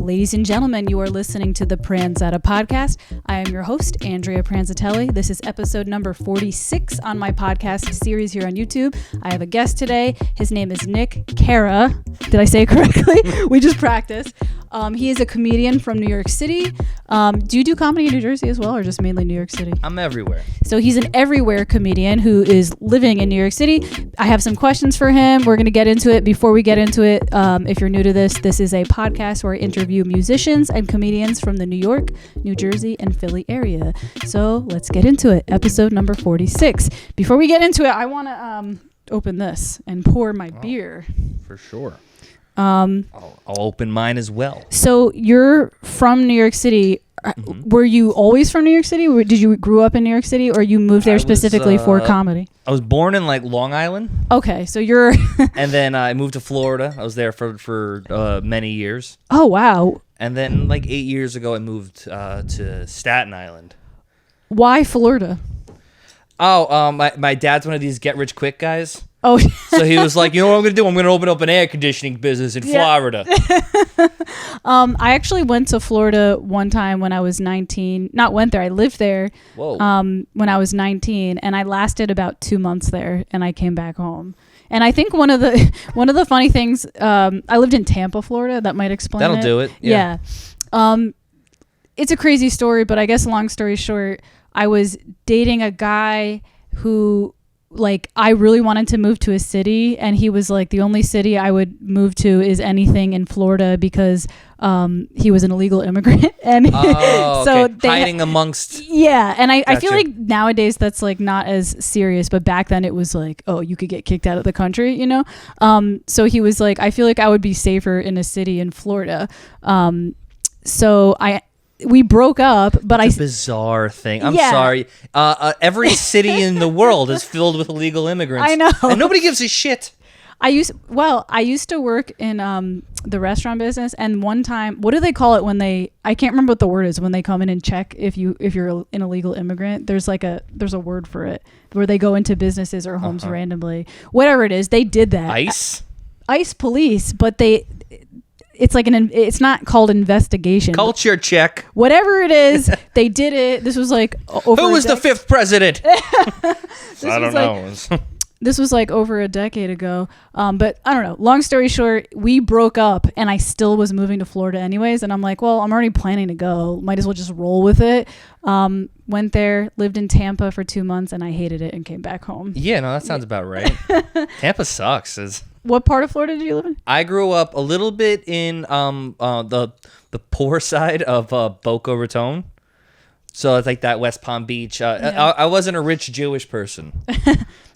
Ladies and gentlemen, you are listening to the Pranzata podcast. I am your host, Andrea Pranzatelli. This is episode number 46 on my podcast series here on YouTube. I have a guest today. His name is Nick Carra. Did I say it correctly? We just practiced. He is a comedian from New York City. Do you do comedy in New Jersey as well, or just mainly New York City? I'm everywhere. So he's an everywhere comedian who is living in New York City. I have some questions for him. We're going to get into it. Before we get into it, if you're new to this is a podcast where I interview musicians and comedians from the New York, New Jersey, and Philly area. So let's get into it. Episode number 46. Before we get into it, I want to open this and pour my beer. For sure. I'll open mine as well. So you're from New York City. Mm-hmm. Were you always from New York City? Did you grew up in New York City, or you moved there specifically for comedy? I was born in Long Island. Okay, so you're. And then I moved to Florida. I was there for many years. Oh wow! And then 8 years ago, I moved to Staten Island. Why Florida? Oh, my dad's one of these get rich quick guys. Oh, so he was like, you know what I'm going to do? I'm going to open up an air conditioning business in Florida. I actually went to Florida one time when I was 19. Not went there. I lived there. Whoa. When I was 19, and I lasted about 2 months there, and I came back home. And I think one of the funny things, I lived in Tampa, Florida. That might explain That'll it. do it. Yeah. It's a crazy story, but I guess long story short, I was dating a guy who, I really wanted to move to a city, and he was like, the only city I would move to is anything in Florida because he was an illegal immigrant. And so okay. Hiding amongst. Yeah. And I Gotcha. feel like nowadays that's not as serious, but back then it was you could get kicked out of the country, you know? So he was like, I feel like I would be safer in a city in Florida. So we broke up, but It's a bizarre thing. I'm sorry. Every city in the world is filled with illegal immigrants. I know. And nobody gives a shit. I used to work in the restaurant business, and one time, what do they call it when I can't remember what the word is, when they come in and check if you're an illegal immigrant. There's a word for it, where they go into businesses or homes randomly. Whatever it is, they did that. ICE police, but it's it's not called investigation. Culture check. Whatever it is, they did it. This was over. Who was the fifth president? I don't know. This was over a decade ago. But I don't know. Long story short, we broke up, and I still was moving to Florida anyways. And I'm like, well, I'm already planning to go. Might as well just roll with it. Went there, lived in Tampa for 2 months, and I hated it and came back home. Yeah, no, that sounds about right. Tampa sucks. What part of Florida did you live in? I grew up a little bit in the poor side of Boca Raton. So it's that West Palm Beach. I wasn't a rich Jewish person.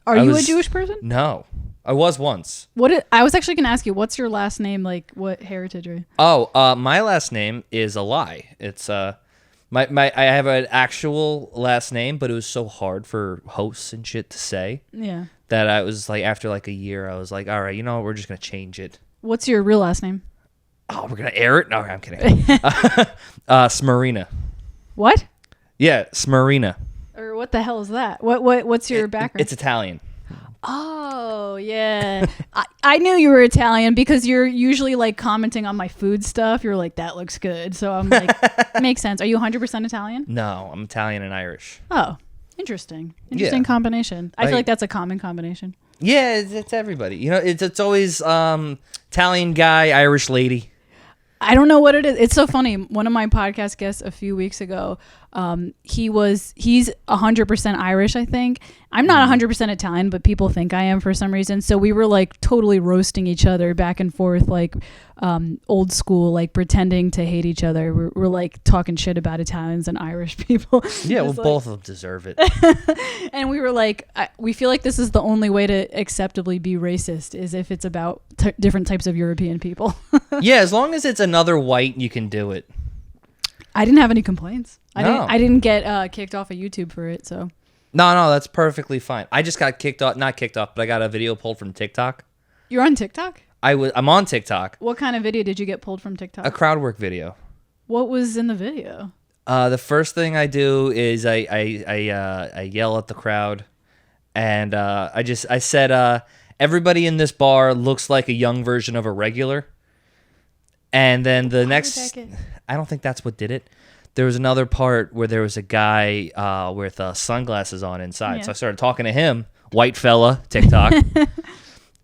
Are you a Jewish person? No. I was once. I was actually going to ask you, what's your last name? What heritage are you? Oh, my last name is a lie. It's I have an actual last name, but it was so hard for hosts and shit to say. Yeah. That I was after a year, I was like, all right, you know what? We're just going to change it. What's your real last name? Oh, we're going to air it? No, I'm kidding. Smarina. What? Yeah, Smarina. Or what the hell is that? What's your background? It's Italian. Oh, yeah. I knew you were Italian because you're usually commenting on my food stuff. You're like, that looks good. So I'm like, makes sense. Are you 100% Italian? No, I'm Italian and Irish. Oh, interesting combination. I feel like that's a common combination. Yeah, it's everybody. You know, it's always Italian guy, Irish lady. I don't know what it is. It's so funny. One of my podcast guests a few weeks ago, he's 100% Irish, I think. I'm not 100% Italian, but people think I am for some reason. So we were totally roasting each other back and forth, old school, pretending to hate each other. We're talking shit about Italians and Irish people. Yeah, well, both of them deserve it. And we were we feel like this is the only way to acceptably be racist is if it's about different types of European people. Yeah, as long as it's another white, you can do it. I didn't have any complaints. I didn't get kicked off of YouTube for it, so. No, that's perfectly fine. I just got not kicked off, but I got a video pulled from TikTok. You're on TikTok? I'm on TikTok. What kind of video did you get pulled from TikTok? A crowd work video. What was in the video? The first thing I do is I yell at the crowd, and I said everybody in this bar looks like a young version of a regular. And then the Why would next, that get- I don't think that's what did it. There was another part where there was a guy with sunglasses on inside. Yeah. So I started talking to him, white fella, TikTok,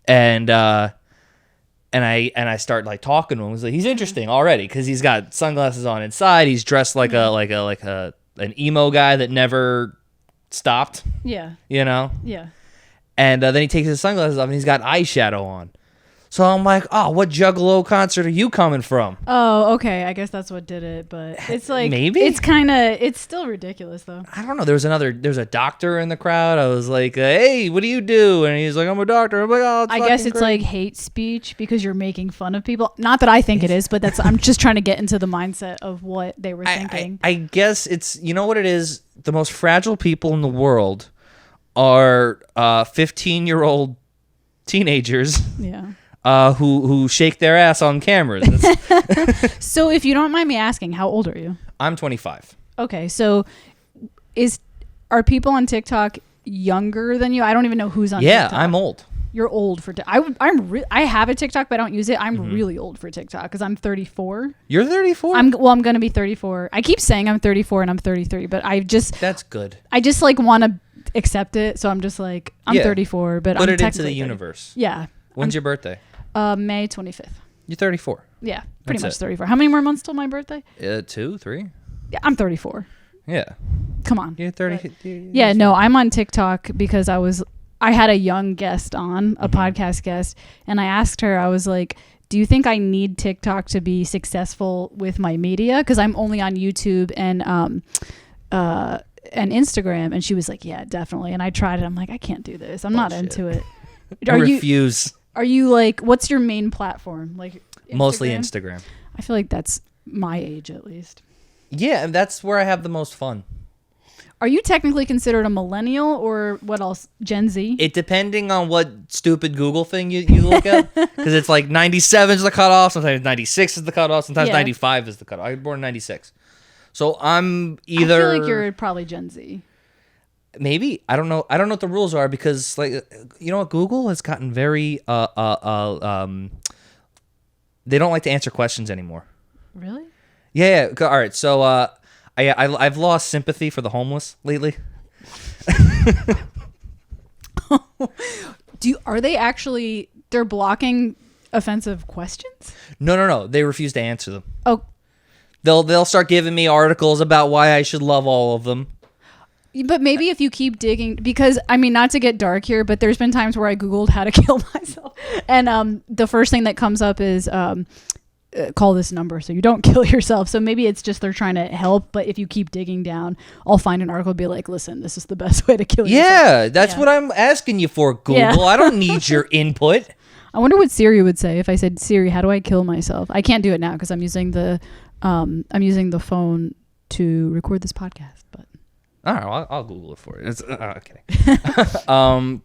and I start like talking to him. I was like, he's interesting already because he's got sunglasses on inside. He's dressed like an emo guy that never stopped. Yeah. You know. Yeah. And then he takes his sunglasses off and he's got eyeshadow on. So I'm like, oh, what Juggalo concert are you coming from? Oh, okay. I guess that's what did it, but it's like Maybe? it's still ridiculous though. I don't know. There's a doctor in the crowd. I was like, hey, what do you do? And he's like, I'm a doctor. I'm like, oh, it's I guess fucking it's great. like hate speech because you're making fun of people. Not that I think it is, but I'm just trying to get into the mindset of what they were thinking. I guess it's, you know what it is? The most fragile people in the world are 15-year-old teenagers. Yeah. Who shake their ass on cameras. So if you don't mind me asking, how old are you? I'm 25. Okay, so are people on TikTok younger than you? I don't even know who's on Yeah, TikTok. I'm old. You're old for I have a TikTok, but I don't use it. I'm really old for TikTok because I'm 34. You're 34? I'm going to be 34. I keep saying I'm 34 and I'm 33, but That's good. I just like want to accept it. So I'm just like, I'm 34, but Put I'm it into technically the 30. universe. Yeah. When's your birthday? May 25th. You're 34. Yeah, pretty That's much it. 34. How many more months till my birthday? 2, 3? Yeah, I'm 34. Yeah. Come on. You're 30. Yeah, no, I'm on TikTok because I had a young guest on, a podcast guest, and I asked her, I was like, do you think I need TikTok to be successful with my media? Because I'm only on YouTube and Instagram. And she was like, yeah, definitely. And I tried it. I'm like, I can't do this. I'm not into it. I refuse. Are you like, what's your main platform? Like Mostly Instagram. I feel like that's my age at least. Yeah, and that's where I have the most fun. Are you technically considered a millennial or what else? Gen Z? It depending on what stupid Google thing you look at, because it's like 97 is the cutoff, sometimes 96 is the cutoff, sometimes 95 is the cutoff. I was born in 96, so I'm either. I feel like you're probably Gen Z. Maybe I don't know what the rules are because like you know what, Google has gotten very they don't like to answer questions anymore. Really? Yeah. All right. So I've lost sympathy for the homeless lately. Are they actually? They're blocking offensive questions? No. They refuse to answer them. Oh, They'll start giving me articles about why I should love all of them. but maybe if you keep digging, because I mean, not to get dark here, but there's been times where I Googled how to kill myself, and the first thing that comes up is call this number so you don't kill yourself. So maybe it's just they're trying to help, but if you keep digging down, I'll find an article and be like, listen, this is the best way to kill yourself. Yeah, that's what I'm asking you for, Google. Yeah. I don't need your input. I wonder what Siri would say if I said, Siri, how do I kill myself? I can't do it now because I'm using the phone to record this podcast, but All right, I'll Google it for you. It's okay. No,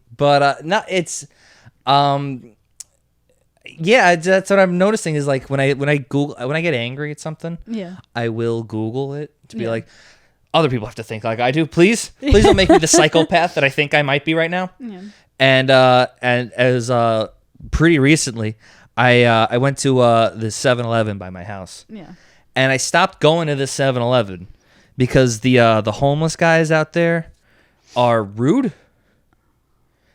it's yeah, that's what I'm noticing is like when I get angry at something, yeah. I will Google it to be Yeah. like, other people have to think like I do. Please don't make me the psychopath that I think I might be right now. Yeah. And as pretty recently, I went to the 7-Eleven by my house. Yeah. And I stopped going to the 7-Eleven because the homeless guys out there are rude. And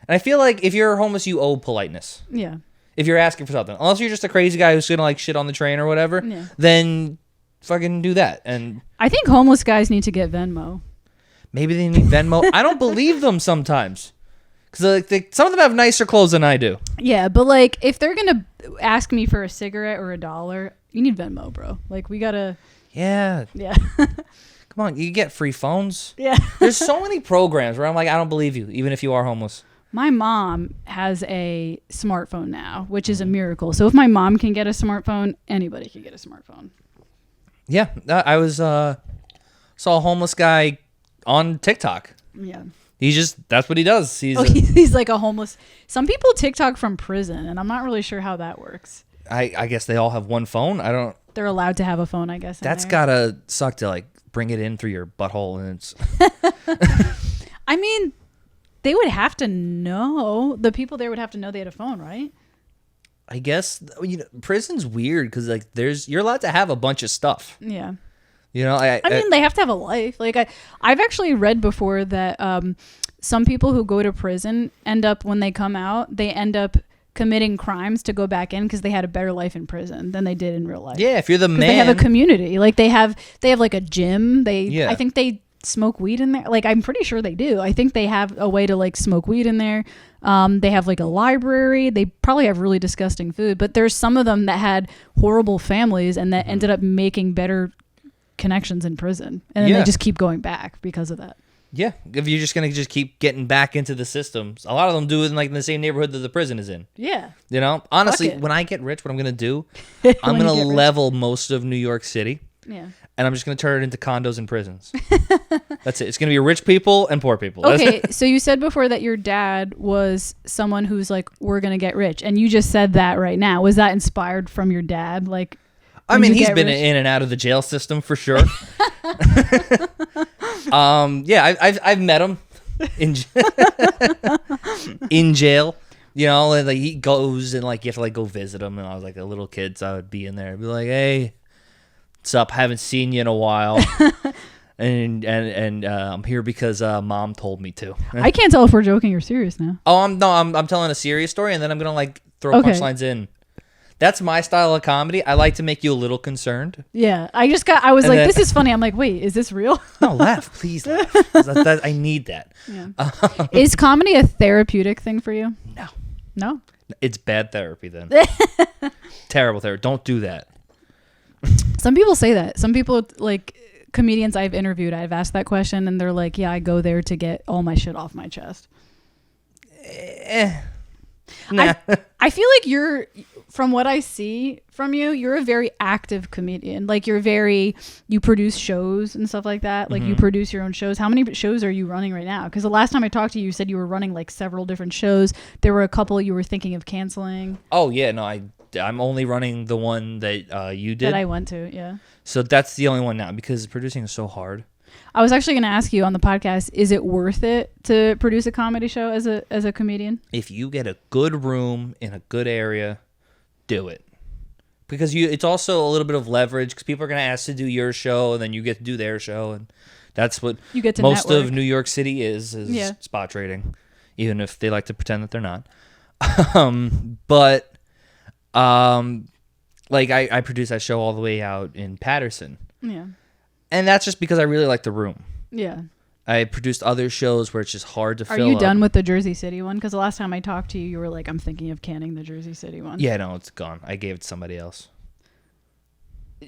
I feel like if you're homeless, you owe politeness. Yeah. If you're asking for something. Unless you're just a crazy guy who's going to like shit on the train or whatever, then fucking do that. And I think homeless guys need to get Venmo. maybe they need Venmo. I don't believe them sometimes. Because some of them have nicer clothes than I do. Yeah, but like if they're going to ask me for a cigarette or $1, you need Venmo, bro. Like we got to. Yeah. Yeah. Come on. You get free phones. Yeah. There's so many programs where I'm like, I don't believe you, even if you are homeless. My mom has a smartphone now, which is a miracle. So if my mom can get a smartphone, anybody can get a smartphone. Yeah. I was saw a homeless guy on TikTok. Yeah. That's what he does. He's like a homeless. Some people TikTok from prison, and I'm not really sure how that works. I guess they all have one phone. I don't. They're allowed to have a phone, I guess. That's gotta suck to like bring it in through your butthole, and it's. I mean, They would have to know. The people there would have to know they had a phone, right? I guess prison's weird because like you're allowed to have a bunch of stuff. Yeah. I mean, they have to have a life. Like I've actually read before that some people who go to prison end up, when they come out, they end up committing crimes to go back in because they had a better life in prison than they did in real life. Yeah, if you're the man, they have a community. Like they have like a gym. I think they smoke weed in there. Like I'm pretty sure they do. I think they have a way to like smoke weed in there. They have like a library. They probably have really disgusting food, but there's some of them that had horrible families and that ended up making better connections in prison, and then they just keep going back because of that. Yeah, if you're just gonna keep getting back into the systems, a lot of them do it in the same neighborhood that the prison is in. Yeah, honestly, when I get rich, what I'm gonna do, I'm gonna level most of New York City. Yeah, and I'm just gonna turn it into condos and prisons. That's it. It's gonna be rich people and poor people. Okay, so you said before that your dad was someone who's like, we're gonna get rich, and you just said that right now. Was that inspired from your dad? Like, I mean, he's been in and out of the jail system for sure. I've met him in jail. And like he goes and like you have to like go visit him. And I was like a little kid, so I would be in there and be like, "Hey, what's up? Haven't seen you in a while." and I'm here because mom told me to. I can't tell if we're joking or serious now. Oh, I'm telling a serious story, and then I'm gonna like throw punchlines in. That's my style of comedy. I like to make you a little concerned. Yeah. I was like, this is funny. I'm like, wait, is this real? No, laugh. Please laugh. I need that. Yeah. Is comedy a therapeutic thing for you? No. No? It's bad therapy then. Terrible therapy. Don't do that. Some people say that. Some people, like comedians I've interviewed, I've asked that question and they're like, yeah, I go there to get all my shit off my chest. Nah. I feel like from what I see from you, you're a very active comedian. Like you produce shows and stuff like that. Like you produce your own shows. How many shows are you running right now? Because the last time I talked to you, you said you were running like several different shows. There were a couple you were thinking of canceling. Oh yeah, no, I'm only running the one that you did. That I went to, yeah. So that's the only one now because producing is so hard. I was actually going to ask you on the podcast, is it worth it to produce a comedy show as a comedian? If you get a good room in a good area, do it. Because it's also a little bit of leverage because people are going to ask to do your show and then you get to do their show. And that's what you get to most network. of New York City is spot trading, even if they like to pretend that they're not. Like I produced that show all the way out in Patterson. Yeah. And that's just because I really like the room. Yeah. I produced other shows where it's just hard to fill up. Are you done with the Jersey City one? Because the last time I talked to you, you were like, I'm thinking of canning the Jersey City one. Yeah, no, it's gone. I gave it to somebody else.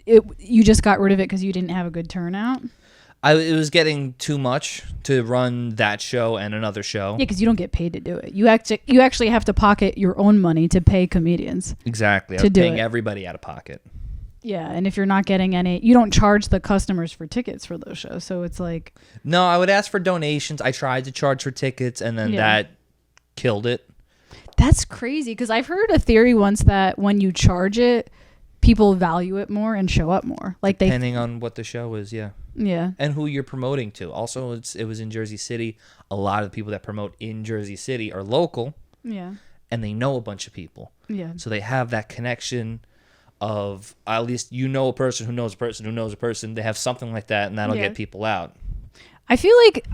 You just got rid of it because you didn't have a good turnout? It was getting too much to run that show and another show. Yeah, because you don't get paid to do it. You actually have to pocket your own money to pay comedians. Exactly. I was paying everybody out of pocket. Yeah, and if you're not getting any, you don't charge the customers for tickets for those shows. So it's like... No, I would ask for donations. I tried to charge for tickets, and then that killed it. That's crazy, because I've heard a theory once that when you charge it, people value it more and show up more. Like depending on what the show is, yeah. Yeah. And who you're promoting to. Also, it was in Jersey City. A lot of the people that promote in Jersey City are local. Yeah. And they know a bunch of people. Yeah. So they have that connection of at least a person who knows a person who knows a person. They have something like that, and that'll get people out. I feel like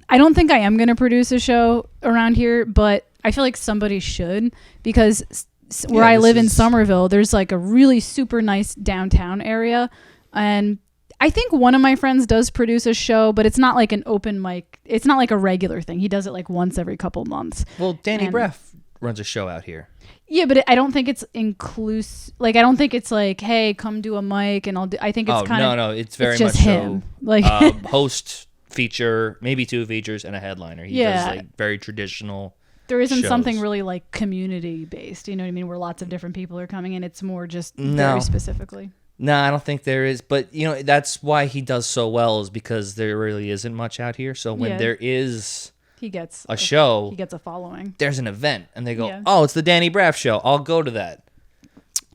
I don't think I am going to produce a show around here, but I feel like somebody should, because where I live in Somerville, there's like a really super nice downtown area, and I think one of my friends does produce a show, but it's not like an open mic. It's not like a regular thing. He does it like once every couple months. Well, Danny Breff runs a show out here. Yeah, but I don't think it's inclusive. Like, I don't think it's like, hey, come do a mic and I'll do. I think it's kind of. No, it's very just much him. So. Like host, feature, maybe 2 features and a headliner. He does like very traditional. There isn't something really like community based. You know what I mean? Where lots of different people are coming in. It's more just very specifically. No, I don't think there is. But that's why he does so well, is because there really isn't much out here. So when there is. He gets a show. He gets a following. There's an event, and they go, "Oh, it's the Danny Breff show. I'll go to that."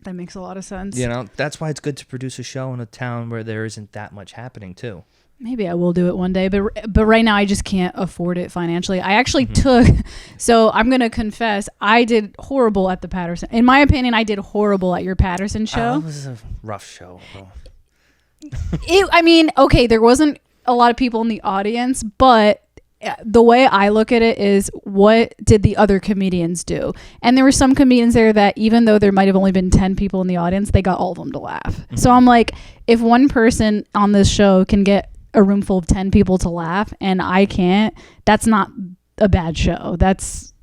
That makes a lot of sense. That's why it's good to produce a show in a town where there isn't that much happening too. Maybe I will do it one day, but right now I just can't afford it financially. I actually took, so I'm going to confess, I did horrible at the Patterson. In my opinion, I did horrible at your Patterson show. It was a rough show. Okay, there wasn't a lot of people in the audience, but the way I look at it is, what did the other comedians do? And there were some comedians there that, even though there might have only been 10 people in the audience, they got all of them to laugh. So I'm like, if one person on this show can get a room full of 10 people to laugh and I can't, that's not a bad show.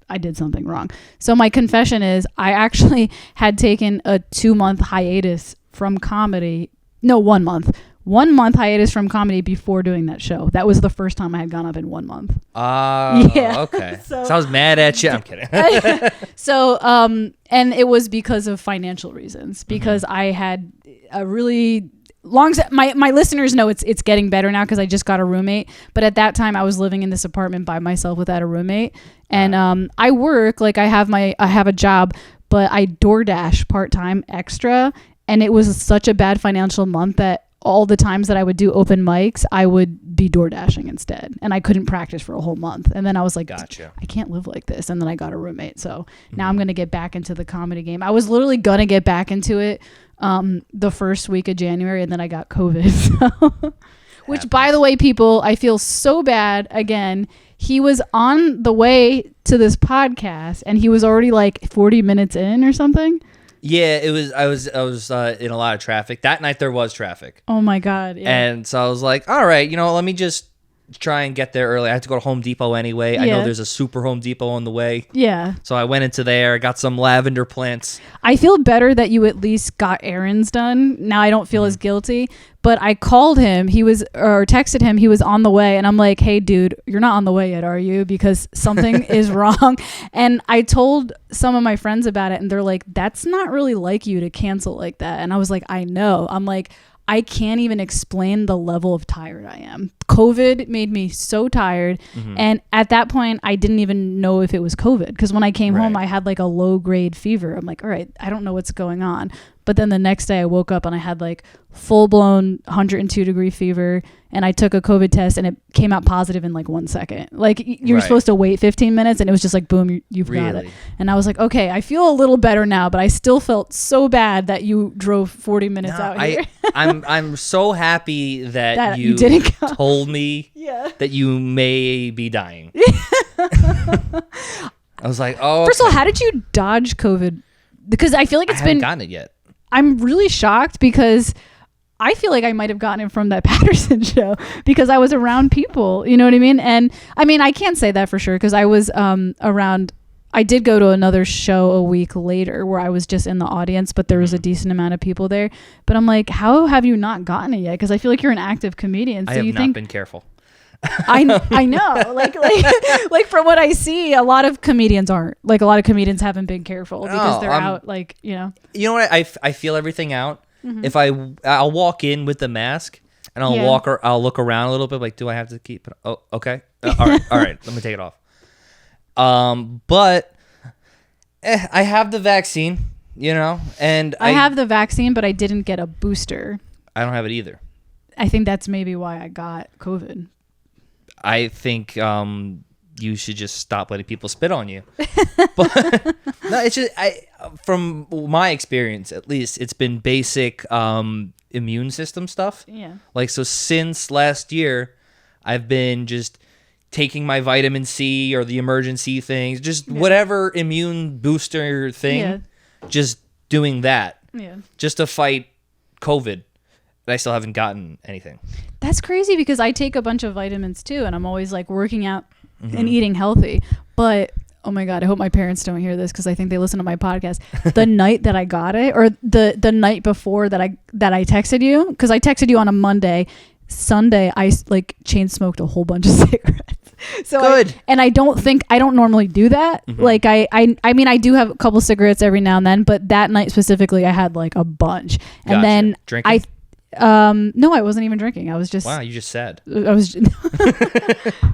I did something wrong. So my confession is, I actually had taken a 2-month hiatus from comedy. No, 1 month. 1 month hiatus from comedy before doing that show. That was the first time I had gone up in 1 month. Okay. So I was mad at you. I'm kidding. So, and it was because of financial reasons, because I had a really my listeners know it's getting better now because I just got a roommate, but at that time I was living in this apartment by myself without a roommate, and I work, like I have a job, but I DoorDash part-time extra, and it was such a bad financial month that all the times that I would do open mics, I would be DoorDashing instead, and I couldn't practice for a whole month. And then I was like, gotcha, I can't live like this. And then I got a roommate. So now I'm going to get back into the comedy game. I was literally going to get back into it the first week of January, and then I got COVID. So. Which, by the way, people, I feel so bad. Again, he was on the way to this podcast, and he was already like 40 minutes in or something. Yeah, it was. I was in a lot of traffic that night. There was traffic. Oh my god! Yeah. And so I was like, all right, let me just try and get there early. I have to go to Home Depot anyway. I know there's a super Home Depot on the way. Yeah. So I went into there, got some lavender plants. I feel better that you at least got errands done. Now I don't feel as guilty. But I called him, texted him, he was on the way, and I'm like, hey dude, you're not on the way yet, are you? Because something is wrong. And I told some of my friends about it, and they're like, that's not really like you to cancel like that. And I was like, I know. I'm like, I can't even explain the level of tired I am. COVID made me so tired. And at that point, I didn't even know if it was COVID, because when I came home, I had like a low grade fever. I'm like, all right, I don't know what's going on. But then the next day I woke up and I had like full blown 102-degree fever, and I took a COVID test and it came out positive in like 1 second. Like you were supposed to wait 15 minutes and it was just like, boom, you've got it. And I was like, okay, I feel a little better now, but I still felt so bad that you drove 40 minutes out here. I'm so happy that you didn't told me that you may be dying. I was like, oh. First of all, how did you dodge COVID? Because I feel like I haven't gotten it yet. I'm really shocked because I feel like I might have gotten it from that Patterson show because I was around people, you know what I mean? And I mean, I can't say that for sure because I was around. I did go to another show a week later where I was just in the audience, but there was a decent amount of people there. But I'm like, how have you not gotten it yet? Because I feel like you're an active comedian. So I have not been careful. I know, like from what I see, a lot of comedians aren't. Like a lot of comedians haven't been careful because they're out, like, you know. You know what? I feel everything out. If I'll walk in with the mask and I'll look around a little bit. Like, do I have to keep it? Oh, okay. All right. Let me take it off. But I have the vaccine, and I have the vaccine, but I didn't get a booster. I don't have it either. I think that's maybe why I got COVID. I think you should just stop letting people spit on you. But no, it's just from my experience, at least, it's been basic immune system stuff. Yeah. Like, so since last year, I've been just taking my vitamin C or the emergency things, just whatever immune booster thing, just doing that. Yeah. Just to fight COVID. But I still haven't gotten anything. That's crazy because I take a bunch of vitamins too, and I'm always like working out and eating healthy. But oh my god, I hope my parents don't hear this because I think they listen to my podcast. The night that I got it, or the night before that I texted you, because I texted you on a Monday. Sunday, I like chain smoked a whole bunch of cigarettes. So good. I don't normally do that. Like I mean, I do have a couple cigarettes every now and then, but that night specifically, I had like a bunch. And then Drinking? No, I wasn't even drinking. I was just. Wow, you just said. I was.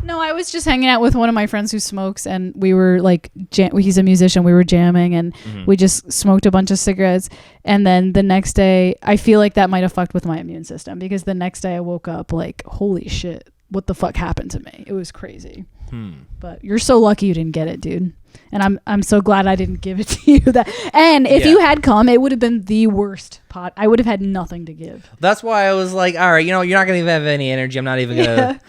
No, I was just hanging out with one of my friends who smokes, and we were like, he's a musician. We were jamming, and we just smoked a bunch of cigarettes. And then the next day, I feel like that might have fucked with my immune system, because the next day I woke up like, holy shit, what the fuck happened to me? It was crazy. But you're so lucky you didn't get it, dude. And I'm so glad I didn't give it to you. And if you had come, it would have been the worst pot. I would have had nothing to give. That's why I was like, all right, you're not going to even have any energy. I'm not even going to...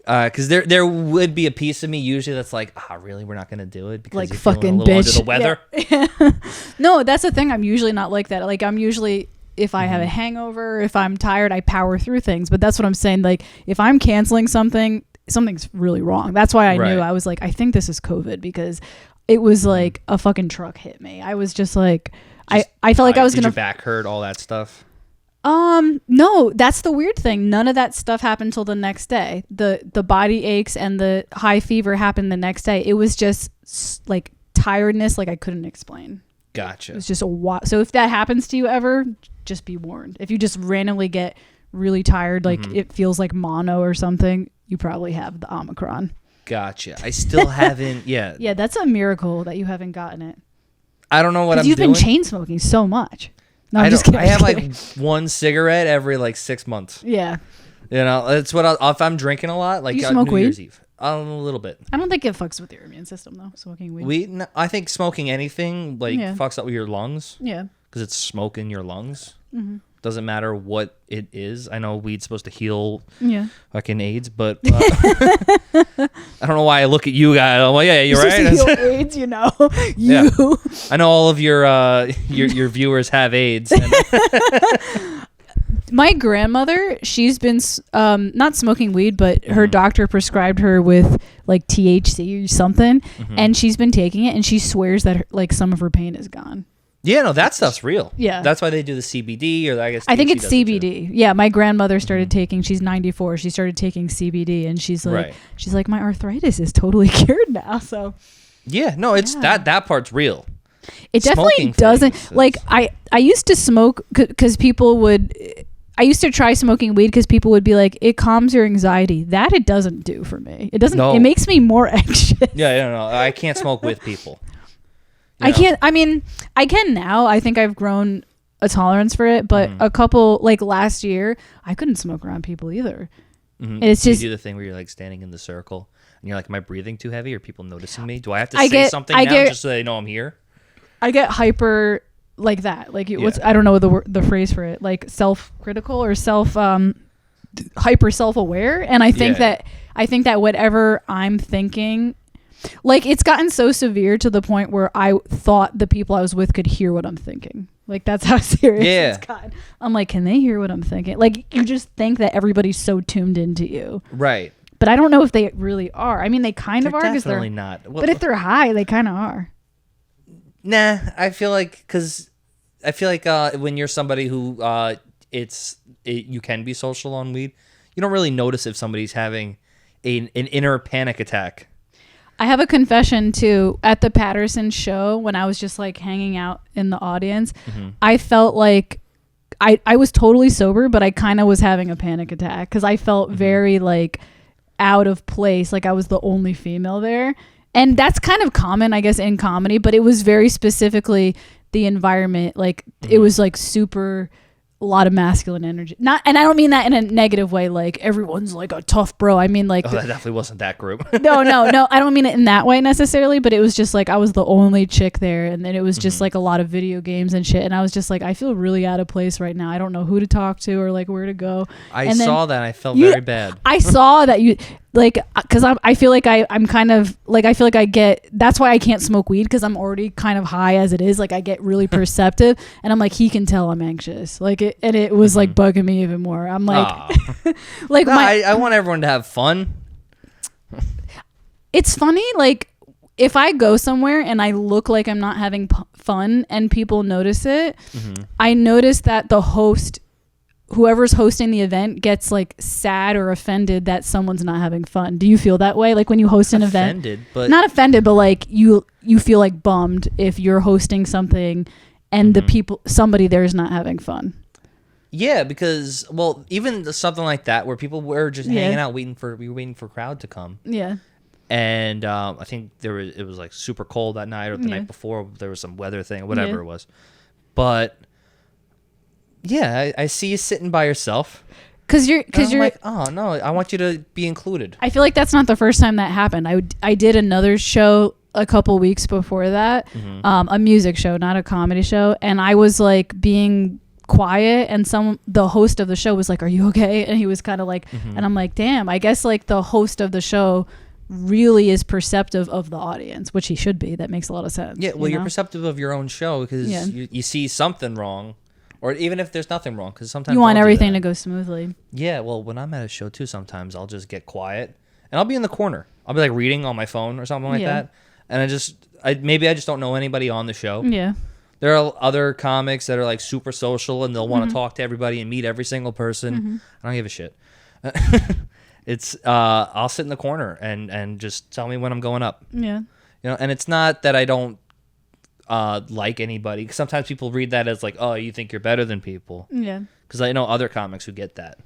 Because there would be a piece of me usually that's like, really, we're not going to do it? Because like, you're fucking feeling a little bitch. under the weather? Yeah. No, that's the thing. I'm usually not like that. Like, I'm usually... If I have a hangover, if I'm tired, I power through things. But that's what I'm saying. Like, if I'm canceling something, something's really wrong. That's why I knew. I was like, I think this is COVID, because it was like a fucking truck hit me. I was just like, I felt like I was Did gonna. your back hurt? All that stuff? No, that's the weird thing. None of that stuff happened till the next day. The body aches and the high fever happened the next day. It was just like tiredness, like I couldn't explain. Gotcha. It was just a lot. So if that happens to you ever, just be warned. If you just randomly get really tired, like it feels like mono or something, you probably have the Omicron. Gotcha. I still haven't yet. Yeah, that's a miracle that you haven't gotten it. I don't know what I'm doing. You've been chain smoking so much. No, I'm just kidding. I have like one cigarette every like 6 months. Yeah. You know, it's what if I'm drinking a lot, like you smoke New weed? Year's Eve. A little bit. I don't think it fucks with your immune system though. Smoking weed. No, I think smoking anything like fucks up with your lungs. Yeah. Because it's smoke in your lungs. Doesn't matter what it is. I know weed's supposed to heal fucking AIDS, but I don't know why I look at you guys. I'm like, yeah, you're right. Heal AIDS, you know. You. Yeah. I know all of your viewers have AIDS. My grandmother, she's been not smoking weed, but her doctor prescribed her with like THC or something, and she's been taking it, and she swears that like some of her pain is gone. Yeah, no, that stuff's real. Yeah. That's why they do the CBD, or I guess I think THC it's does it too. CBD. Yeah, my grandmother started taking, she's 94, she started taking CBD, and she's like, my arthritis is totally cured now. So yeah, no, it's that part's real. It definitely doesn't, like, I used to smoke because people would, I used to try smoking weed because people would be like, it calms your anxiety. That it doesn't do for me. It doesn't, it makes me more anxious. Yeah, no, I can't smoke with people. I can't. I mean, I can now. I think I've grown a tolerance for it. But a couple, like last year, I couldn't smoke around people either. And it's just you do the thing where you're like standing in the circle and you're like, am I breathing too heavy? Are people noticing me? Do I have to say something now just so they know I'm here? I get hyper like that. Like what's I don't know the phrase for it. Like self-critical or hyper self-aware. And I think that whatever I'm thinking. Like, it's gotten so severe to the point where I thought the people I was with could hear what I'm thinking. Like, that's how serious it's gotten. I'm like, can they hear what I'm thinking? Like, you just think that everybody's so tuned into you. Right. But I don't know if they really are. I mean, they kind of are. Definitely not. But if they're high, they kind of are. Nah, I feel like, when you're somebody who you can be social on weed, you don't really notice if somebody's having an inner panic attack. I have a confession too. At the Patterson show, when I was just like hanging out in the audience, I felt like I was totally sober, but I kind of was having a panic attack because I felt very like out of place. Like I was the only female there. And that's kind of common, I guess, in comedy, but it was very specifically the environment. Like it was like super... a lot of masculine energy, and I don't mean that in a negative way, like everyone's like a tough bro. I mean like that definitely wasn't that group. no I don't mean it in that way necessarily, but it was just like I was the only chick there, and then it was just like a lot of video games and shit, and I was just like, I feel really out of place right now. I don't know who to talk to or like where to go. I saw that. I felt very bad. I saw that you like, because I feel like I'm kind of like, I feel like I get, that's why I can't smoke weed, because I'm already kind of high as it is. Like I get really perceptive, and I'm like, he can tell I'm anxious. Like it, and it was like bugging me even more. I'm like, like no, I want everyone to have fun. It's funny, like if I go somewhere and I look like I'm not having fun and people notice it, I notice that the host, whoever's hosting the event, gets like sad or offended that someone's not having fun. Do you feel that way? Like when you host an event, but not offended, but like you feel like bummed if you're hosting something and the people, somebody there is not having fun. Yeah, because even something like that where people were just hanging out we were waiting for crowd to come. Yeah. And I think it was like super cold that night or the night before. There was some weather thing, whatever it was. But yeah, I see you sitting by yourself. Because you're like, oh no, I want you to be included. I feel like that's not the first time that happened. I did another show a couple weeks before that, a music show, not a comedy show, and I was like being quiet, and the host of the show was like, "Are you okay?" And he was kind of like, and I'm like, "Damn, I guess like the host of the show really is perceptive of the audience," which he should be. That makes a lot of sense. Yeah, well, you're perceptive of your own show because you see something wrong. Or even if there's nothing wrong, because sometimes you want everything to go smoothly. Yeah, well, when I'm at a show too, sometimes I'll just get quiet and I'll be in the corner. I'll be like reading on my phone or something like that, and maybe I just don't know anybody on the show. Yeah, there are other comics that are like super social and they'll want to talk to everybody and meet every single person. I don't give a shit. I'll sit in the corner and just tell me when I'm going up. Yeah, and it's not that I don't like anybody. Sometimes people read that as like, oh, you think you're better than people. Yeah. Because I know other comics who get that.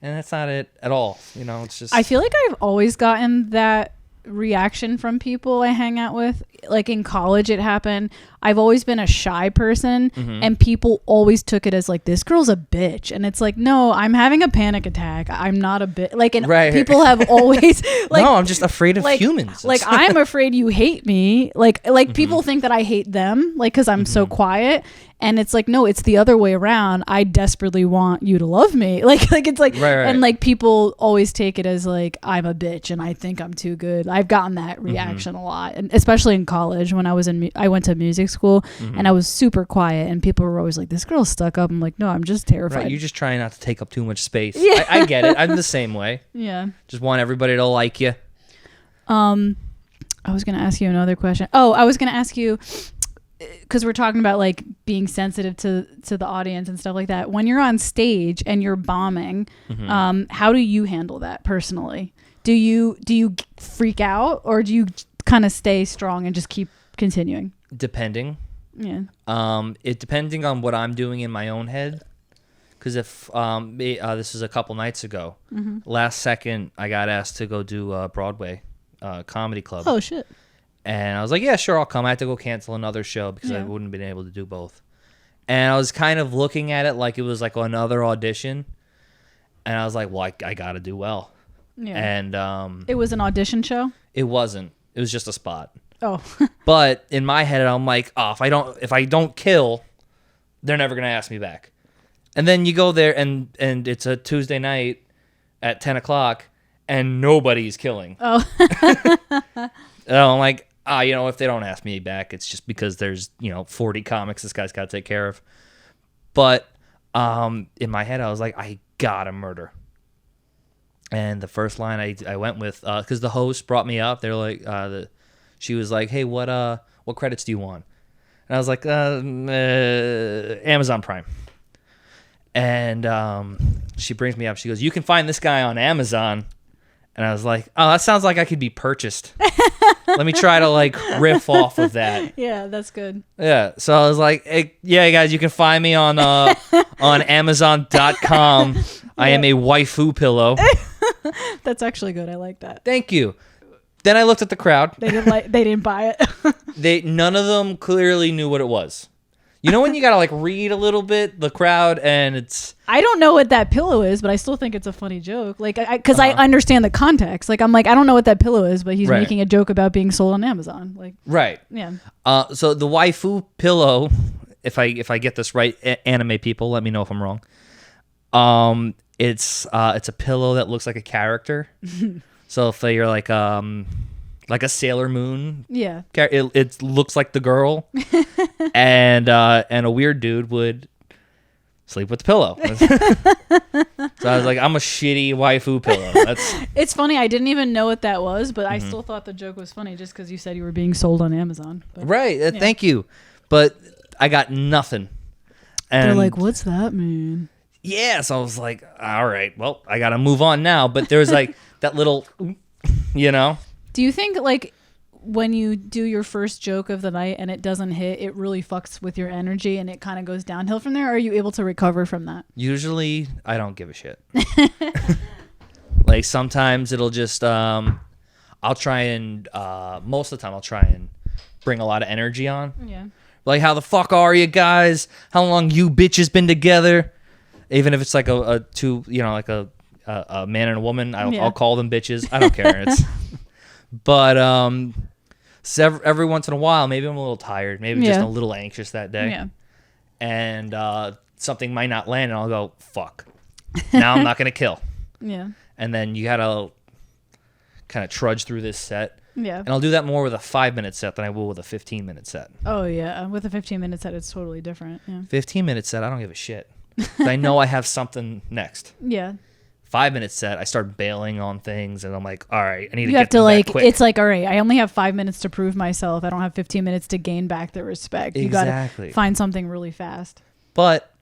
And that's not it at all. It's just... I feel like I've always gotten that reaction from people I hang out with. Like in college it happened. I've always been a shy person, and people always took it as like, this girl's a bitch, and it's like, no, I'm having a panic attack. I'm not a bitch. Like, and people have always like, no, I'm just afraid of humans. Like I'm afraid you hate me. Like people think that I hate them, like, because I'm so quiet. And it's like, no, it's the other way around. I desperately want you to love me. Like it's like, and like people always take it as like, I'm a bitch and I think I'm too good. I've gotten that reaction a lot, and especially in college when I went to music school, and I was super quiet, and people were always like, this girl's stuck up. I'm like, no, I'm just terrified. Right, you're just trying not to take up too much space. Yeah. I get it. I'm the same way. Yeah. Just want everybody to like you. I was gonna ask you another question. Oh, I was gonna ask you, because we're talking about like being sensitive to the audience and stuff like that. When you're on stage and you're bombing, how do you handle that personally? Do you freak out, or do you kind of stay strong and just keep continuing? Depending. Yeah. It depending on what I'm doing in my own head. Because if this is a couple nights ago, last second I got asked to go do Broadway comedy club. Oh shit. And I was like, yeah, sure, I'll come. I had to go cancel another show because I wouldn't have been able to do both. And I was kind of looking at it like it was like another audition. And I was like, well, I got to do well. Yeah. And it was an audition show? It wasn't. It was just a spot. Oh. But in my head, I'm like, oh, if I don't kill, they're never going to ask me back. And then you go there and it's a Tuesday night at 10 o'clock and nobody's killing. Oh. And I'm like, if they don't ask me back, it's just because there's, 40 comics this guy's got to take care of. But in my head, I was like, I gotta murder. And the first line I went with, because the host brought me up, they're like, she was like, hey, what credits do you want? And I was like, Amazon Prime. And she brings me up. She goes, you can find this guy on Amazon. And I was like, oh, that sounds like I could be purchased. Let me try to like riff off of that. Yeah, that's good. Yeah. So I was like, hey, yeah, guys, you can find me on Amazon.com. Yeah. I am a waifu pillow. That's actually good. I like that. Thank you. Then I looked at the crowd. They didn't buy it. None of them clearly knew what it was. When you gotta like read a little bit the crowd, and it's... I don't know what that pillow is, but I still think it's a funny joke. Like, because I understand the context. Like, I'm like, I don't know what that pillow is, but he's making a joke about being sold on Amazon. Like, right. Yeah. So the waifu pillow, if I get this right, anime people, let me know if I'm wrong. It's a pillow that looks like a character. So if you're like a Sailor Moon, yeah, it looks like the girl, and a weird dude would sleep with the pillow. So I was like, I'm a shitty waifu pillow. It's funny. I didn't even know what that was, but I still thought the joke was funny just because you said you were being sold on Amazon. But, right. Yeah. Thank you. But I got nothing. And they're like, what's that mean? Yeah. So I was like, all right, well, I got to move on now. But there was like that little, Do you think like when you do your first joke of the night and it doesn't hit, it really fucks with your energy and it kind of goes downhill from there? Or are you able to recover from that? Usually, I don't give a shit. Like sometimes it'll just, I'll try and, most of the time I'll try and bring a lot of energy on. Yeah. Like, how the fuck are you guys? How long you bitches been together? Even if it's like a two, you know, like a man and a woman, I'll call them bitches. I don't care. But every once in a while, maybe I'm a little tired, maybe just a little anxious that day. Yeah. And something might not land, and I'll go, fuck. Now I'm not gonna kill. Yeah. And then you gotta kind of trudge through this set. Yeah. And I'll do that more with a 5-minute set than I will with a 15-minute set. Oh, yeah. With a 15-minute set, it's totally different. Yeah. 15-minute set, I don't give a shit. I know I have something next. Yeah. 5-minute set, I start bailing on things, and I'm like, all right, I need to You get have to, them like, back quick. it's like, all right, I only have 5 minutes to prove myself. I don't have 15 minutes to gain back the respect. You Exactly. got to find something really fast. But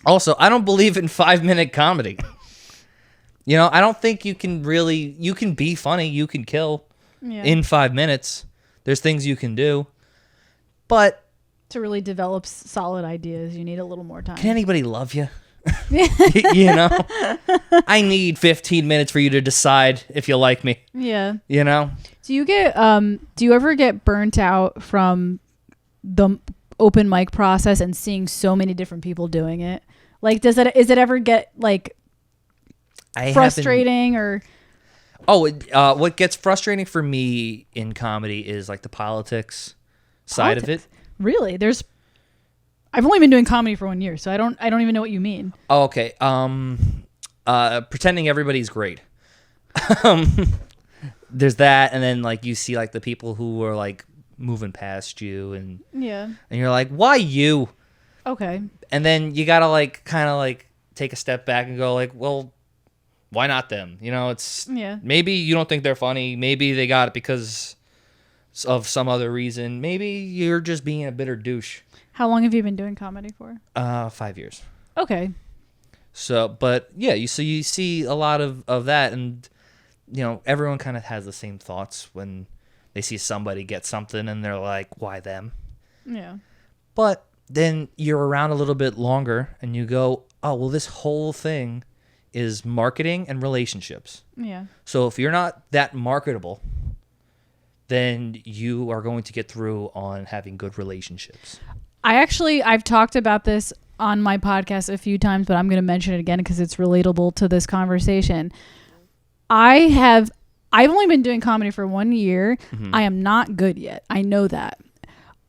also, I don't believe in 5-minute comedy. You know, I don't think you can be funny, you can kill in 5 minutes. There's things you can do. But to really develop solid ideas, you need a little more time. Can anybody love you? You know? I need 15 minutes for you to decide if you like me. Yeah. You know? Do you ever get burnt out from the open mic process and seeing so many different people doing it? Like, is it ever get like frustrating or? Oh, what gets frustrating for me in comedy is like the politics side of it. Really? I've only been doing comedy for 1 year, so I don't even know what you mean. Oh, okay. Pretending everybody's great. There's that, and then like you see like the people who are like moving past you, and you're like, why you? Okay. And then you gotta like kind of like take a step back and go like, well, why not them? You know, it's maybe you don't think they're funny. Maybe they got it because of some other reason. Maybe you're just being a bitter douche. How long have you been doing comedy for? 5 years. Okay. So, but yeah, you see a lot of that, and you know, everyone kind of has the same thoughts when they see somebody get something, and they're like, why them? Yeah. But then you're around a little bit longer, and you go, oh, well, this whole thing is marketing and relationships. Yeah. So if you're not that marketable, then you are going to get through on having good relationships. I've talked about this on my podcast a few times, but I'm going to mention it again because it's relatable to this conversation. I've only been doing comedy for 1 year. Mm-hmm. I am not good yet. I know that.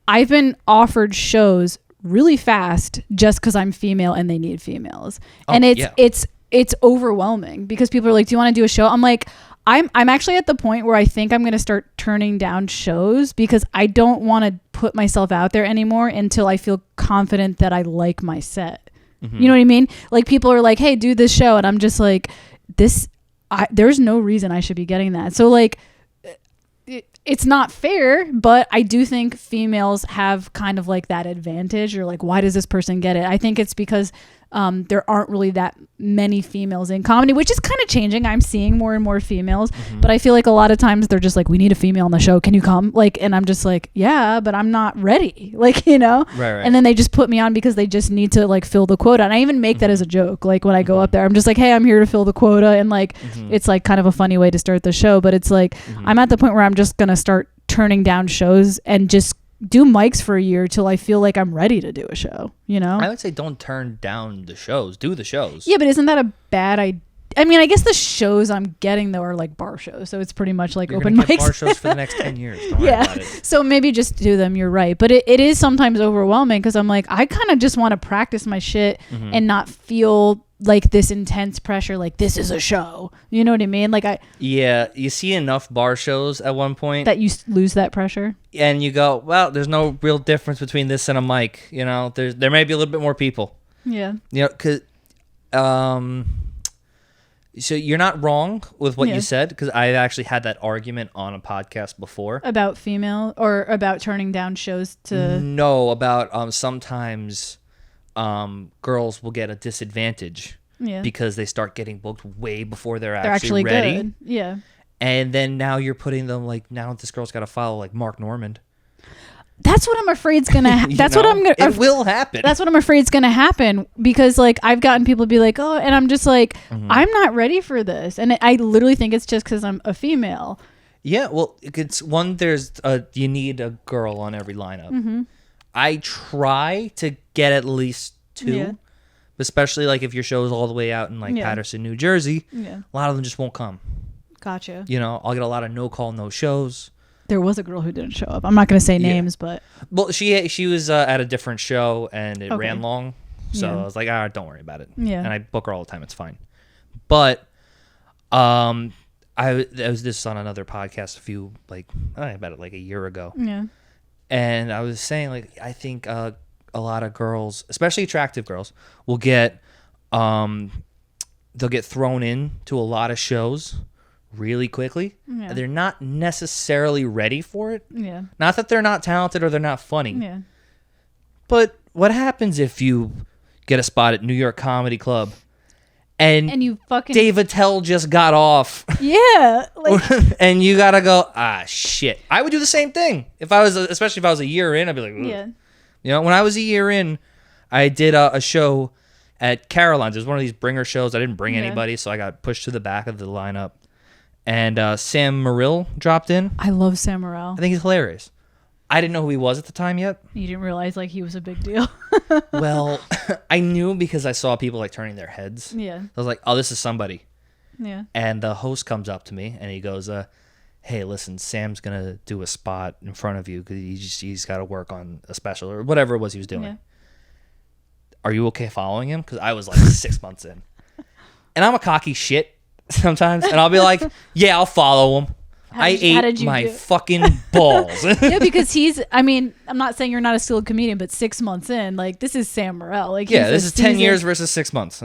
I've been offered shows really fast just because I'm female and they need females. And it's overwhelming because people are like, do you want to do a show? I'm like, I'm actually at the point where I think I'm going to start turning down shows because I don't want to put myself out there anymore until I feel confident that I like my set. Mm-hmm. You know what I mean? Like people are like, hey, do this show. And I'm just like, there's no reason I should be getting that. So like, it's not fair, but I do think females have kind of like that advantage. Or like, why does this person get it? I think it's because there aren't really that many females in comedy, which is kind of changing. I'm seeing more and more females, but I feel like a lot of times they're just like, we need a female on the show. Can you come? Like, and I'm just like, yeah, but I'm not ready. Like, you know? Right. And then they just put me on because they just need to like fill the quota. And I even make that as a joke. Like when I go up there, I'm just like, hey, I'm here to fill the quota. And like, it's like kind of a funny way to start the show, but it's like, I'm at the point where I'm just going to start turning down shows and just do mics for a year till I feel like I'm ready to do a show, you know? I would say don't turn down the shows. Do the shows. Yeah, but isn't that a bad idea? I mean, I guess the shows I'm getting, though, are like bar shows. So it's pretty much like You're open mics. mics. Bar shows for the next 10 years. Don't worry about it. So maybe just do them. You're right. But it is sometimes overwhelming because I'm like, I kind of just want to practice my shit and not feel like this intense pressure, like this is a show. You know what I mean? Like you see enough bar shows at one point that you lose that pressure, and you go, well, there's no real difference between this and a mic. You know, there may be a little bit more people. Yeah. You know, because so you're not wrong with what you said, because I actually had that argument on a podcast before about female or about turning down shows to about sometimes girls will get a disadvantage because they start getting booked way before they're actually ready. Good. Yeah. And then now you're putting them like, now this girl's got to follow like Mark Normand. That's what I'm afraid is gonna. It will happen. That's what I'm afraid is gonna happen, because like I've gotten people to be like, oh, and I'm just like, I'm not ready for this, and I literally think it's just because I'm a female. Yeah, well, it's one. You need a girl on every lineup. I try to get at least 2, especially like if your show is all the way out in like Paterson, New Jersey. Yeah, a lot of them just won't come. Gotcha. I'll get a lot of no call, no shows. There was a girl who didn't show up. I'm not going to say names, but... Well, she was at a different show, and it ran long. So I was like, all right, don't worry about it. Yeah. And I book her all the time. It's fine. But I was this on another podcast about it like a year ago. Yeah. And I was saying, like, I think a lot of girls, especially attractive girls, will get... they'll get thrown into a lot of shows really quickly. Yeah. They're not necessarily ready for it. Yeah. Not that they're not talented or they're not funny. Yeah. But what happens if you get a spot at New York Comedy Club and you fucking Dave Attell just got off? Yeah. And you gotta go, shit. I would do the same thing. Especially if I was a year in, I'd be like, ugh. Yeah. When I was a year in, I did a show at Caroline's. It was one of these bringer shows. I didn't bring anybody, so I got pushed to the back of the lineup. And Sam Morrill dropped in. I love Sam Morrill. I think he's hilarious. I didn't know who he was at the time yet. You didn't realize like he was a big deal. Well, I knew because I saw people like turning their heads. Yeah. I was like, oh, this is somebody. Yeah. And the host comes up to me and he goes, hey, listen, Sam's going to do a spot in front of you because he's got to work on a special or whatever it was he was doing. Yeah. Are you okay following him? Because I was like 6 months in. And I'm a cocky shit sometimes. And I'll be like, yeah, I'll follow him. I ate my fucking balls. Yeah, because I'm not saying you're not a skilled comedian, but 6 months in, like, this is Sam Morrill. Like, this is 10 years versus 6 months.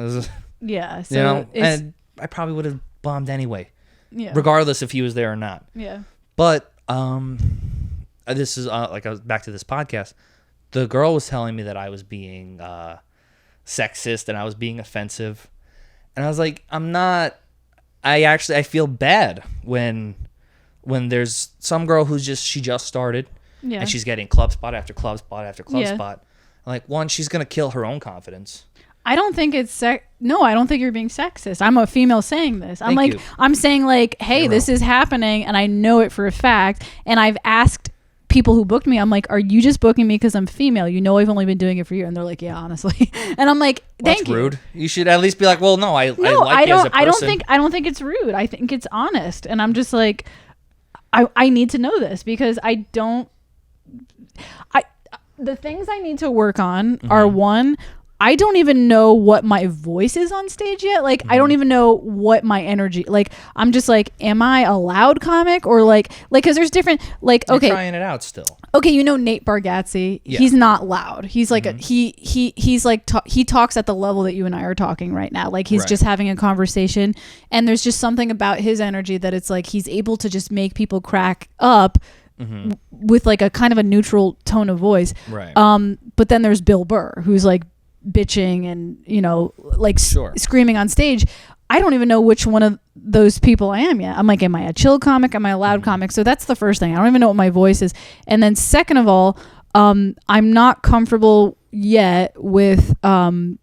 Yeah. So and I probably would have bombed anyway. Yeah. Regardless if he was there or not. Yeah. But this is I was back to this podcast. The girl was telling me that I was being sexist and I was being offensive. And I was like, I'm not. I feel bad when there's some girl who's she just started, and she's getting club spot after club spot after club spot. I'm like, one, she's gonna kill her own confidence. I don't think it's No, I don't think you're being sexist. I'm a female saying this. Thank you. I'm saying like, hey, this is happening, and I know it for a fact. And I've asked people who booked me, I'm like, are you just booking me because I'm female? You know, I've only been doing it for a year. And they're like, yeah, honestly. And I'm like, thank you. That's rude. You should at least be like, well, no, I like you as a person. I don't think it's rude. I think it's honest. And I'm just like, I need to know this because the things I need to work on are, one, I don't even know what my voice is on stage yet. Like, I don't even know what my energy, like, I'm just like, am I a loud comic or like, cause there's different, like, okay. You're trying it out still. Okay. You know, Nate Bargatze, he's not loud. He's like, he's like, he talks at the level that you and I are talking right now. Like he's just having a conversation, and there's just something about his energy that it's like, he's able to just make people crack up with like a kind of a neutral tone of voice. Right. But then there's Bill Burr, who's like bitching and, you know, like screaming on stage. I don't even know which one of those people I am yet. I'm like, am I a chill comic? Am I a loud comic? So that's the first thing. I don't even know what my voice is. And then second of all, I'm not comfortable yet with going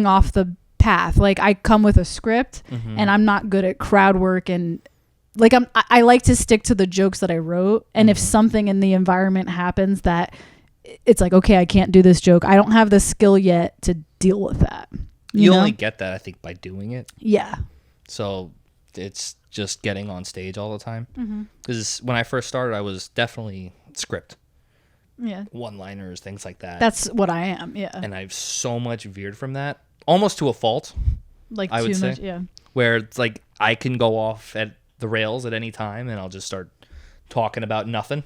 off the path. Like, I come with a script and I'm not good at crowd work, and like I like to stick to the jokes that I wrote. And if something in the environment happens that it's like, okay, I can't do this joke, I don't have the skill yet to deal with that. You only get that, I think, by doing it. Yeah. So it's just getting on stage all the time. Because when I first started, I was definitely script. Yeah. One-liners, things like that. That's what I am, yeah. And I've so much veered from that, almost to a fault. Like, I would too say, much, yeah. Where it's like, I can go off at the rails at any time, and I'll just start talking about nothing.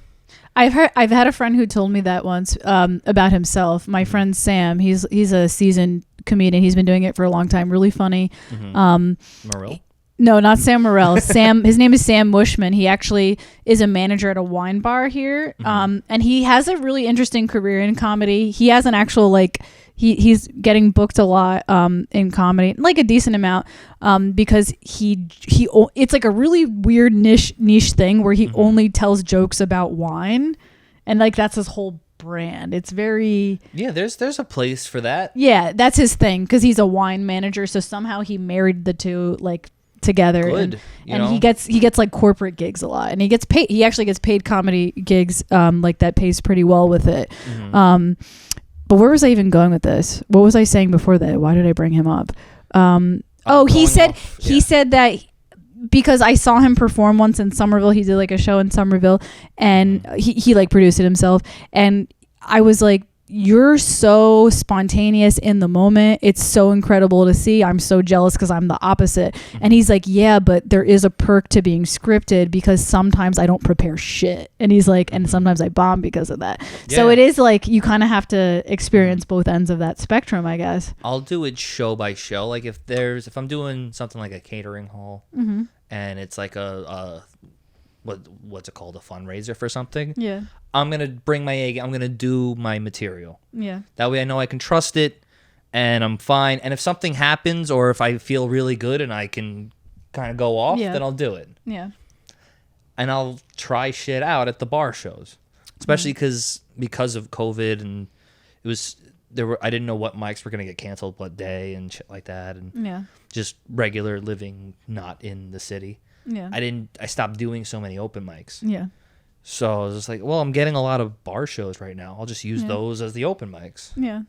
I've had a friend who told me that once about himself. My friend Sam, he's a seasoned comedian. He's been doing it for a long time. Really funny. Morrill? No, not Sam Morrill. Sam. His name is Sam Mushman. He actually is a manager at a wine bar here, and he has a really interesting career in comedy. He has an actual, like, he's getting booked a lot in comedy, like a decent amount, because he it's like a really weird niche thing where he only tells jokes about wine, and like that's his whole brand. It's very there's a place for that. Yeah, that's his thing because he's a wine manager. So somehow he married the two like together. Good, and he gets like corporate gigs a lot, and he gets paid. He actually gets paid comedy gigs like that pays pretty well with it. But where was I even going with this? What was I saying before that? Why did I bring him up? He said that because I saw him perform once in Somerville. He did like a show in Somerville, and he like produced it himself. And I was like, you're so spontaneous in the moment. It's so incredible to see. I'm so jealous because I'm the opposite. And he's like, yeah, but there is a perk to being scripted because sometimes I don't prepare shit. And he's like, and sometimes I bomb because of that. Yeah. So it is like you kind of have to experience both ends of that spectrum, I guess. I'll do it show by show. Like if I'm doing something like a catering hall and it's like a what's it called, a fundraiser for something, yeah, I'm gonna bring my A. I'm gonna do my material. Yeah, that way I know I can trust it and I'm fine. And if something happens or if I feel really good and I can kind of go off, then I'll do it. Yeah, and I'll try shit out at the bar shows, especially because of COVID, and I didn't know what mics were gonna get canceled what day and shit like that, and just regular living not in the city. Yeah, I stopped doing so many open mics. Yeah, so I was just like, well, I'm getting a lot of bar shows right now. I'll just use those as the open mics. Yeah,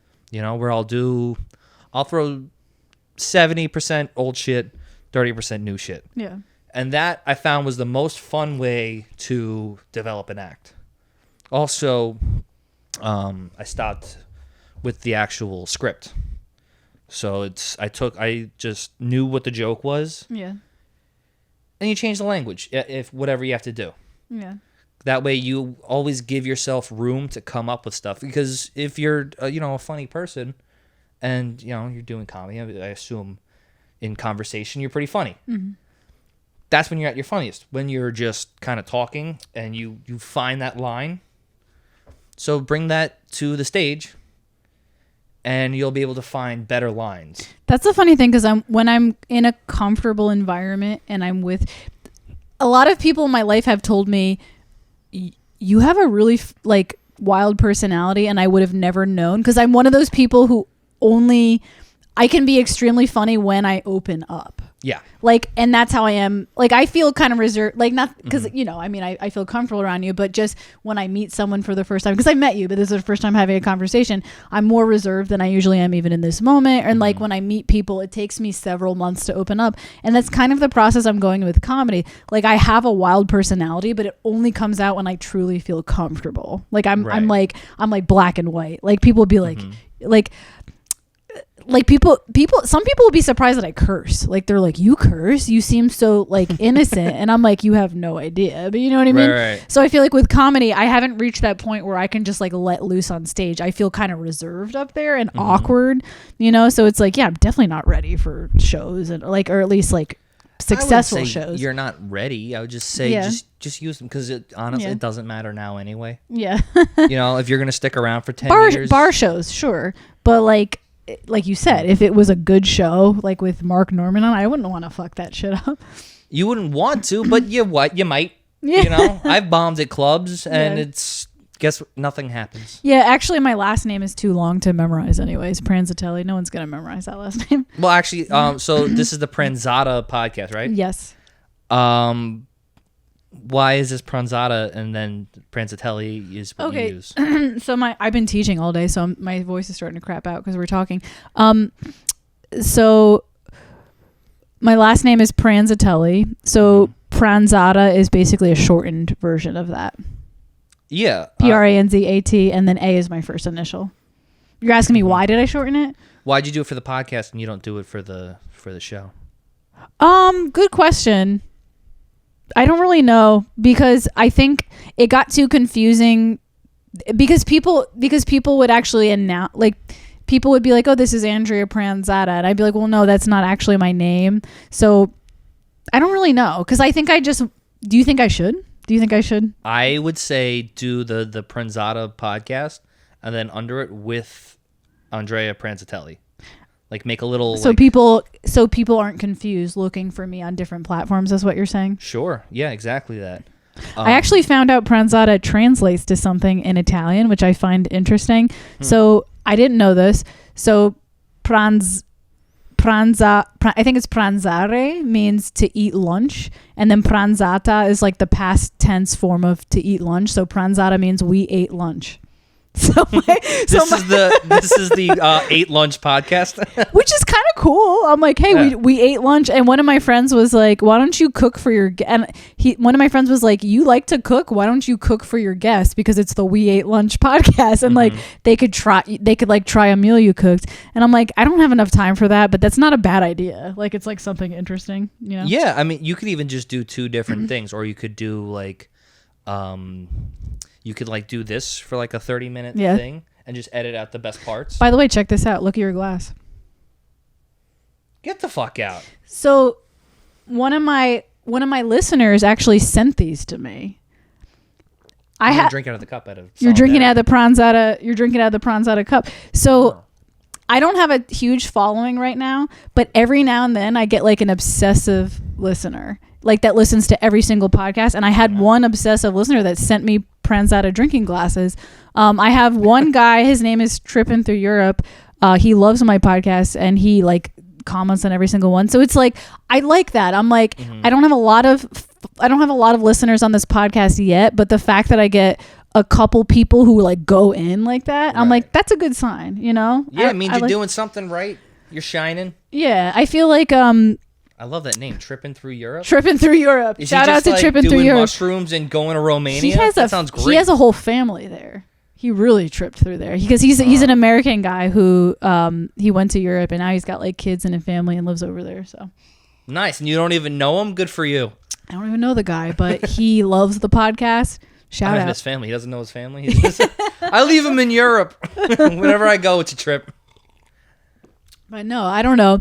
where I'll throw 70% old shit, 30% new shit. Yeah, and that I found was the most fun way to develop an act. Also, I stopped with the actual script. So I just knew what the joke was. Yeah. And you change the language if whatever you have to do. Yeah. That way you always give yourself room to come up with stuff, because if you're a funny person and you're doing comedy, I assume in conversation you're pretty funny. Mm-hmm. That's when you're at your funniest, when you're just kind of talking and you find that line. So bring that to the stage and you'll be able to find better lines. That's the funny thing, because when I'm in a comfortable environment and I'm with a lot of people in my life have told me, you have a really wild personality, and I would have never known, because I'm one of those people who I can be extremely funny when I open up. Yeah. And that's how I am. I feel kind of reserved, not because, I feel comfortable around you, but just when I meet someone for the first time, because I met you, but this is the first time having a conversation, I'm more reserved than I usually am even in this moment. And when I meet people, it takes me several months to open up. And that's kind of the process I'm going with comedy. I have a wild personality, but it only comes out when I truly feel comfortable. I'm like black and white. People would be some people will be surprised that I curse. They're like, you curse? You seem so innocent. And I'm like, you have no idea. But you know what I mean? Right. So I feel like with comedy, I haven't reached that point where I can just let loose on stage. I feel kind of reserved up there and awkward, so it's I'm definitely not ready for shows and or at least successful shows. You're not ready. I would just say just use them, because honestly it doesn't matter now anyway. Yeah. If you're going to stick around for 10 years. Bar shows, sure. But like you said, if it was a good show, with Mark Norman on, I wouldn't want to fuck that shit up. You wouldn't want to, but you might. Yeah. I've bombed at clubs, and guess what? Nothing happens. Yeah, actually, my last name is too long to memorize anyways. Pranzatelli. No one's going to memorize that last name. Well, actually, so this is the Pranzata podcast, right? Yes. Why is this Pranzata and then Pranzatelli is what you use? So I've been teaching all day, so my voice is starting to crap out because we're talking. So my last name is Pranzatelli. So Pranzata is basically a shortened version of that. Yeah. Pranzat, and then A is my first initial. You're asking me why did I shorten it? Why'd you do it for the podcast and you don't do it for the show? Good question. I don't really know, because I think it got too confusing, because people would actually announce, people would be like, oh, this is Andrea Pranzata, and I'd be like, well, no, that's not actually my name. So I don't really know, because I think do you think I should? I would say do the Pranzata podcast, and then under it with Andrea Pranzatelli. Like make a little. So like, people aren't confused looking for me on different platforms. Is what you're saying? Sure. Yeah. Exactly that. I actually found out Pranzata translates to something in Italian, which I find interesting. So I didn't know this. So I think it's pranzare means to eat lunch, and then pranzata is like the past tense form of to eat lunch. So pranzata means we ate lunch. So this is the Ate Lunch podcast, which is kind of cool. I'm like, hey, we ate lunch, and one of my friends was like, why don't you cook for your one of my friends was like, you like to cook, why don't you cook for your guests, because it's the We Ate Lunch podcast, and like they could try a meal you cooked, and I'm like, I don't have enough time for that, but that's not a bad idea. Like it's like something interesting, you know? Yeah, I mean, you could even just do two different things, or you could do like you could like do this for like a 30-minute thing and just edit out the best parts. By the way, check this out. Look at your glass. Get the fuck out. So one of my listeners actually sent these to me. I'm drinking out of the cup You're drinking out of the Pranzata cup. So I don't have a huge following right now, but every now and then I get like an obsessive listener, like that listens to every single podcast. And I had one obsessive listener that sent me Pranzata drinking glasses. I have one guy, his name is Trippin' Through Europe. He loves my podcast and he like comments on every single one. So it's like, I like that. I'm like, I don't have a lot of listeners on this podcast yet, but the fact that I get a couple people who like go in like that, I'm like, that's a good sign, you know? Yeah, it means you're doing something right. You're shining. Yeah, I feel like I love that name, Trippin' Through Europe. Trippin' Through Europe. Shout out to Trippin' Through Europe. Mushrooms and going to Romania. That sounds great. He has a whole family there. He really tripped through there because he's an American guy who he went to Europe and now he's got like kids and a family and lives over there. So nice. And you don't even know him? Good for you. I don't even know the guy, but he loves the podcast. Shout out. His family. He doesn't know his family. He's just, I leave him in Europe. Whenever I go, it's a trip. But no, I don't know.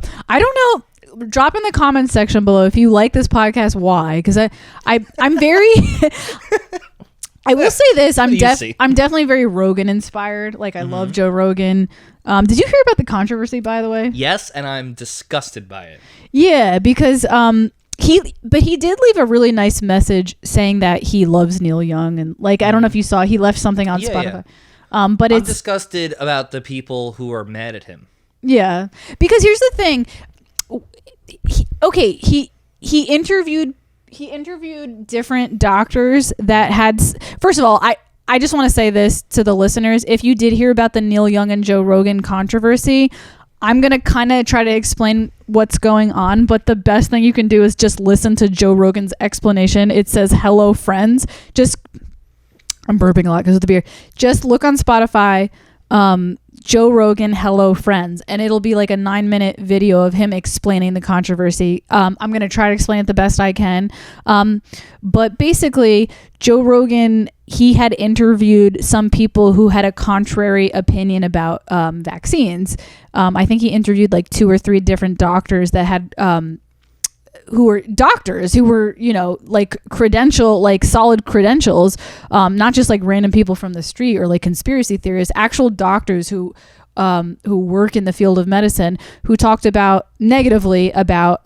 Drop in the comments section below if you like this podcast. Why? Because I'm very. I will say this. I'm definitely very Rogan inspired. Like I love Joe Rogan. Did you hear about the controversy, by the way? Yes, and I'm disgusted by it. Yeah, because he did leave a really nice message saying that he loves Neil Young, and like I don't know if you saw, he left something on Spotify. Yeah. But I'm disgusted about the people who are mad at him. Yeah, because here's the thing. He interviewed different doctors that had. First of all, I just want to say this to the listeners. If you did hear about the Neil Young and Joe Rogan controversy, I'm going to kind of try to explain what's going on, but the best thing you can do is just listen to Joe Rogan's explanation. It says, "Hello, friends." I'm burping a lot because of the beer. Just look on Spotify, Joe Rogan, "Hello, friends," and it'll be like a 9-minute video of him explaining the controversy. I'm going to try to explain it the best I can. But basically, Joe Rogan, he had interviewed some people who had a contrary opinion about vaccines. I think he interviewed like 2 or 3 different doctors that had who were like solid credentials, not just like random people from the street or like conspiracy theorists, actual doctors who work in the field of medicine, who talked about negatively about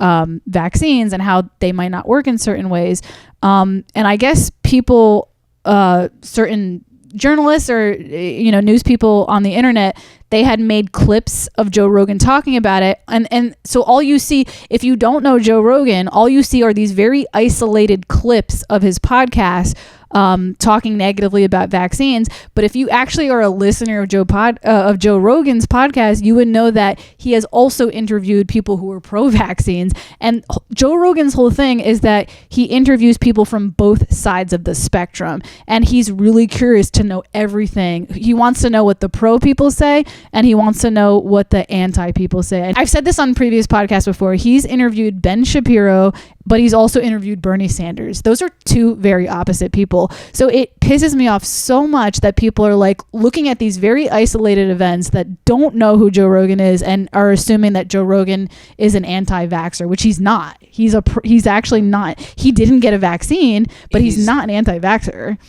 vaccines and how they might not work in certain ways. And I guess people, certain journalists or news people on the internet, they had made clips of Joe Rogan talking about it, and so all you see, if you don't know Joe Rogan, all you see are these very isolated clips of his podcast talking negatively about vaccines. But if you actually are a listener of Joe Rogan's podcast, you would know that he has also interviewed people who are pro-vaccines. And Joe Rogan's whole thing is that he interviews people from both sides of the spectrum, and he's really curious to know everything. He wants to know what the pro people say, and he wants to know what the anti people say. And I've said this on previous podcasts before. He's interviewed Ben Shapiro, but he's also interviewed Bernie Sanders. Those are 2 very opposite people. So it pisses me off so much that people are like looking at these very isolated events that don't know who Joe Rogan is and are assuming that Joe Rogan is an anti-vaxxer, which he's not. He's actually not. He didn't get a vaccine, but he's not an anti-vaxxer.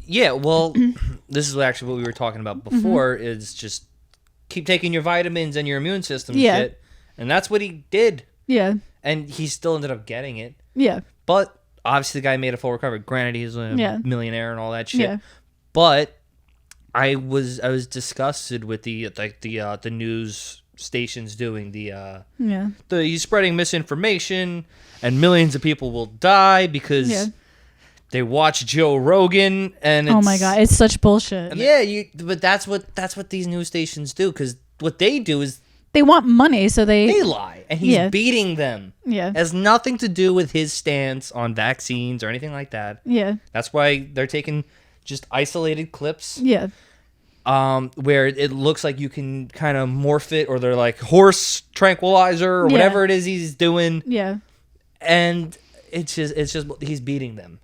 Yeah, well, this is actually what we were talking about before, is just keep taking your vitamins and your immune system Yeah. shit. And that's what he did. Yeah. And he still ended up getting it. Yeah. But obviously the guy made a full recovery. Granted, he's a millionaire and all that shit. Yeah. But I was disgusted with the news stations doing he's spreading misinformation and millions of people will die because they watch Joe Rogan and oh my god, it's such bullshit. But that's what these news stations do, because what they do is they want money, so they lie, and he's beating them. Yeah, it has nothing to do with his stance on vaccines or anything like that. Yeah, that's why they're taking just isolated clips. Yeah. Where it looks like you can kind of morph it, or they're like horse tranquilizer or whatever it is he's doing. Yeah. And it's just he's beating them.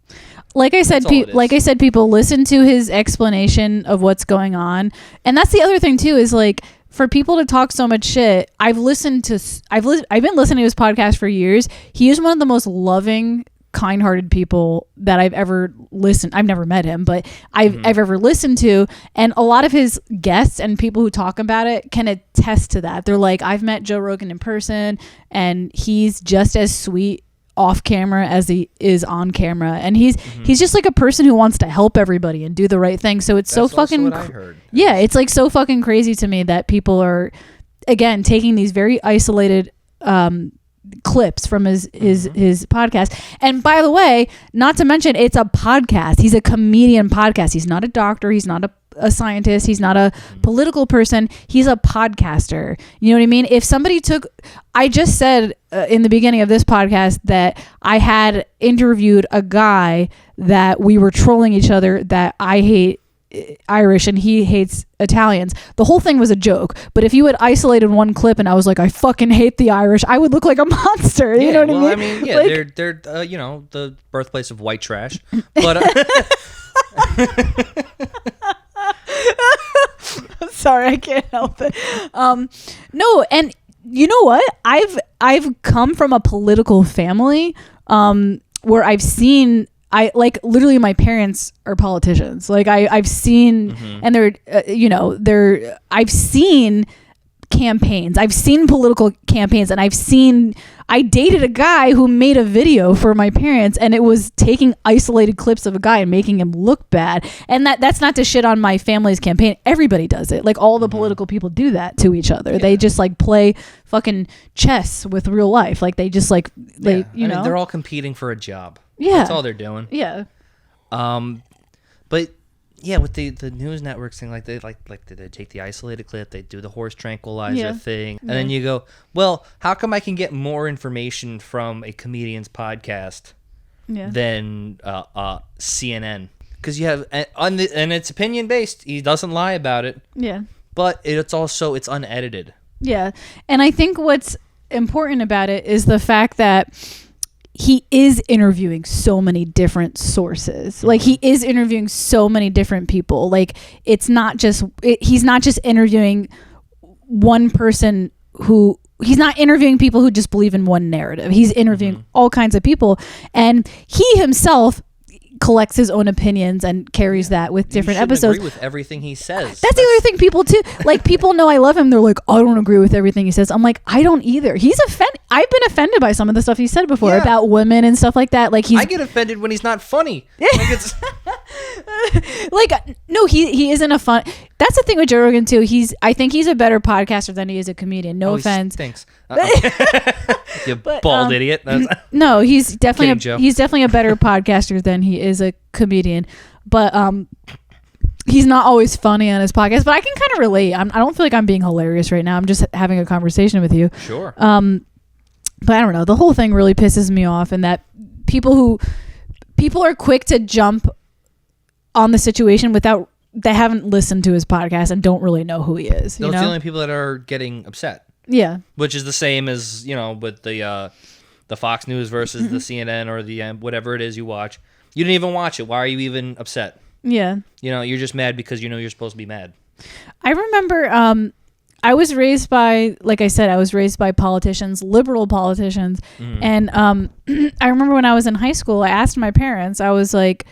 Like I said, people listen to his explanation of what's going on. And that's the other thing too, is like, for people to talk so much shit, I've been listening to his podcast for years. He is one of the most loving, kind-hearted people that I've ever listened. I've never met him, but I've ever listened to. And a lot of his guests and people who talk about it can attest to that. They're like, I've met Joe Rogan in person, and he's just as sweet off camera as he is on camera, and he's just like a person who wants to help everybody and do the right thing. So it's so fucking what I heard. Yeah, it's like so fucking crazy to me that people are, again, taking these very isolated clips from his podcast. And by the way, not to mention, it's a podcast. He's a comedian podcast. He's not a doctor. He's not a scientist. He's not a political person. He's a podcaster. You know what I mean? If somebody I just said in the beginning of this podcast that I had interviewed a guy that we were trolling each other, that I hate Irish and he hates Italians. The whole thing was a joke. But if you had isolated one clip and I was like, I fucking hate the Irish, I would look like a monster. You know what I mean? Yeah, like, they're the birthplace of white trash. But sorry, I can't help it. No, and you know what? I've come from a political family where I've seen. Literally my parents are politicians. Like I've seen, and I've seen campaigns. I've seen political campaigns, and I dated a guy who made a video for my parents, and it was taking isolated clips of a guy and making him look bad. And that's not to shit on my family's campaign. Everybody does it. Like all the political people do that to each other. Yeah. They just like play fucking chess with real life. Like they just like, they're all competing for a job. Yeah. That's all they're doing. Yeah. But yeah, with the news networks thing, like they take the isolated clip, they do the horse tranquilizer thing, and then you go, well, how come I can get more information from a comedian's podcast than CNN? Because you have and it's opinion based. He doesn't lie about it. Yeah. But it's unedited. Yeah, and I think what's important about it is the fact that he is interviewing so many different sources. Like he is interviewing so many different people. Like it's not just he's not just interviewing one person he's not interviewing people who just believe in one narrative. He's interviewing all kinds of people, and he himself collects his own opinions and carries that with different episodes. Agree with everything he says. That's the other thing. People too, like people know I love him. They're like, I don't agree with everything he says. I'm like, I don't either. He's offended. I've been offended by some of the stuff he said before about women and stuff like that. Like I get offended when he's not funny. No, he isn't a fun. That's the thing with Joe Rogan too. I think he's a better podcaster than he is a comedian. No offense. Thanks. You bald idiot. No, he's definitely a better podcaster than he is a comedian. But he's not always funny on his podcast. But I can kind of relate. I don't feel like I'm being hilarious right now. I'm just having a conversation with you. Sure. But I don't know. The whole thing really pisses me off, and that people are quick to jump on the situation they haven't listened to his podcast and don't really know who he is. Those are the only people that are getting upset. Yeah. Which is the same as, with the Fox News versus the CNN or the whatever it is you watch. You didn't even watch it. Why are you even upset? Yeah. You're just mad because you're supposed to be mad. I remember I was raised by, like I said, politicians, liberal politicians. And I remember when I was in high school, I asked my parents, I was like,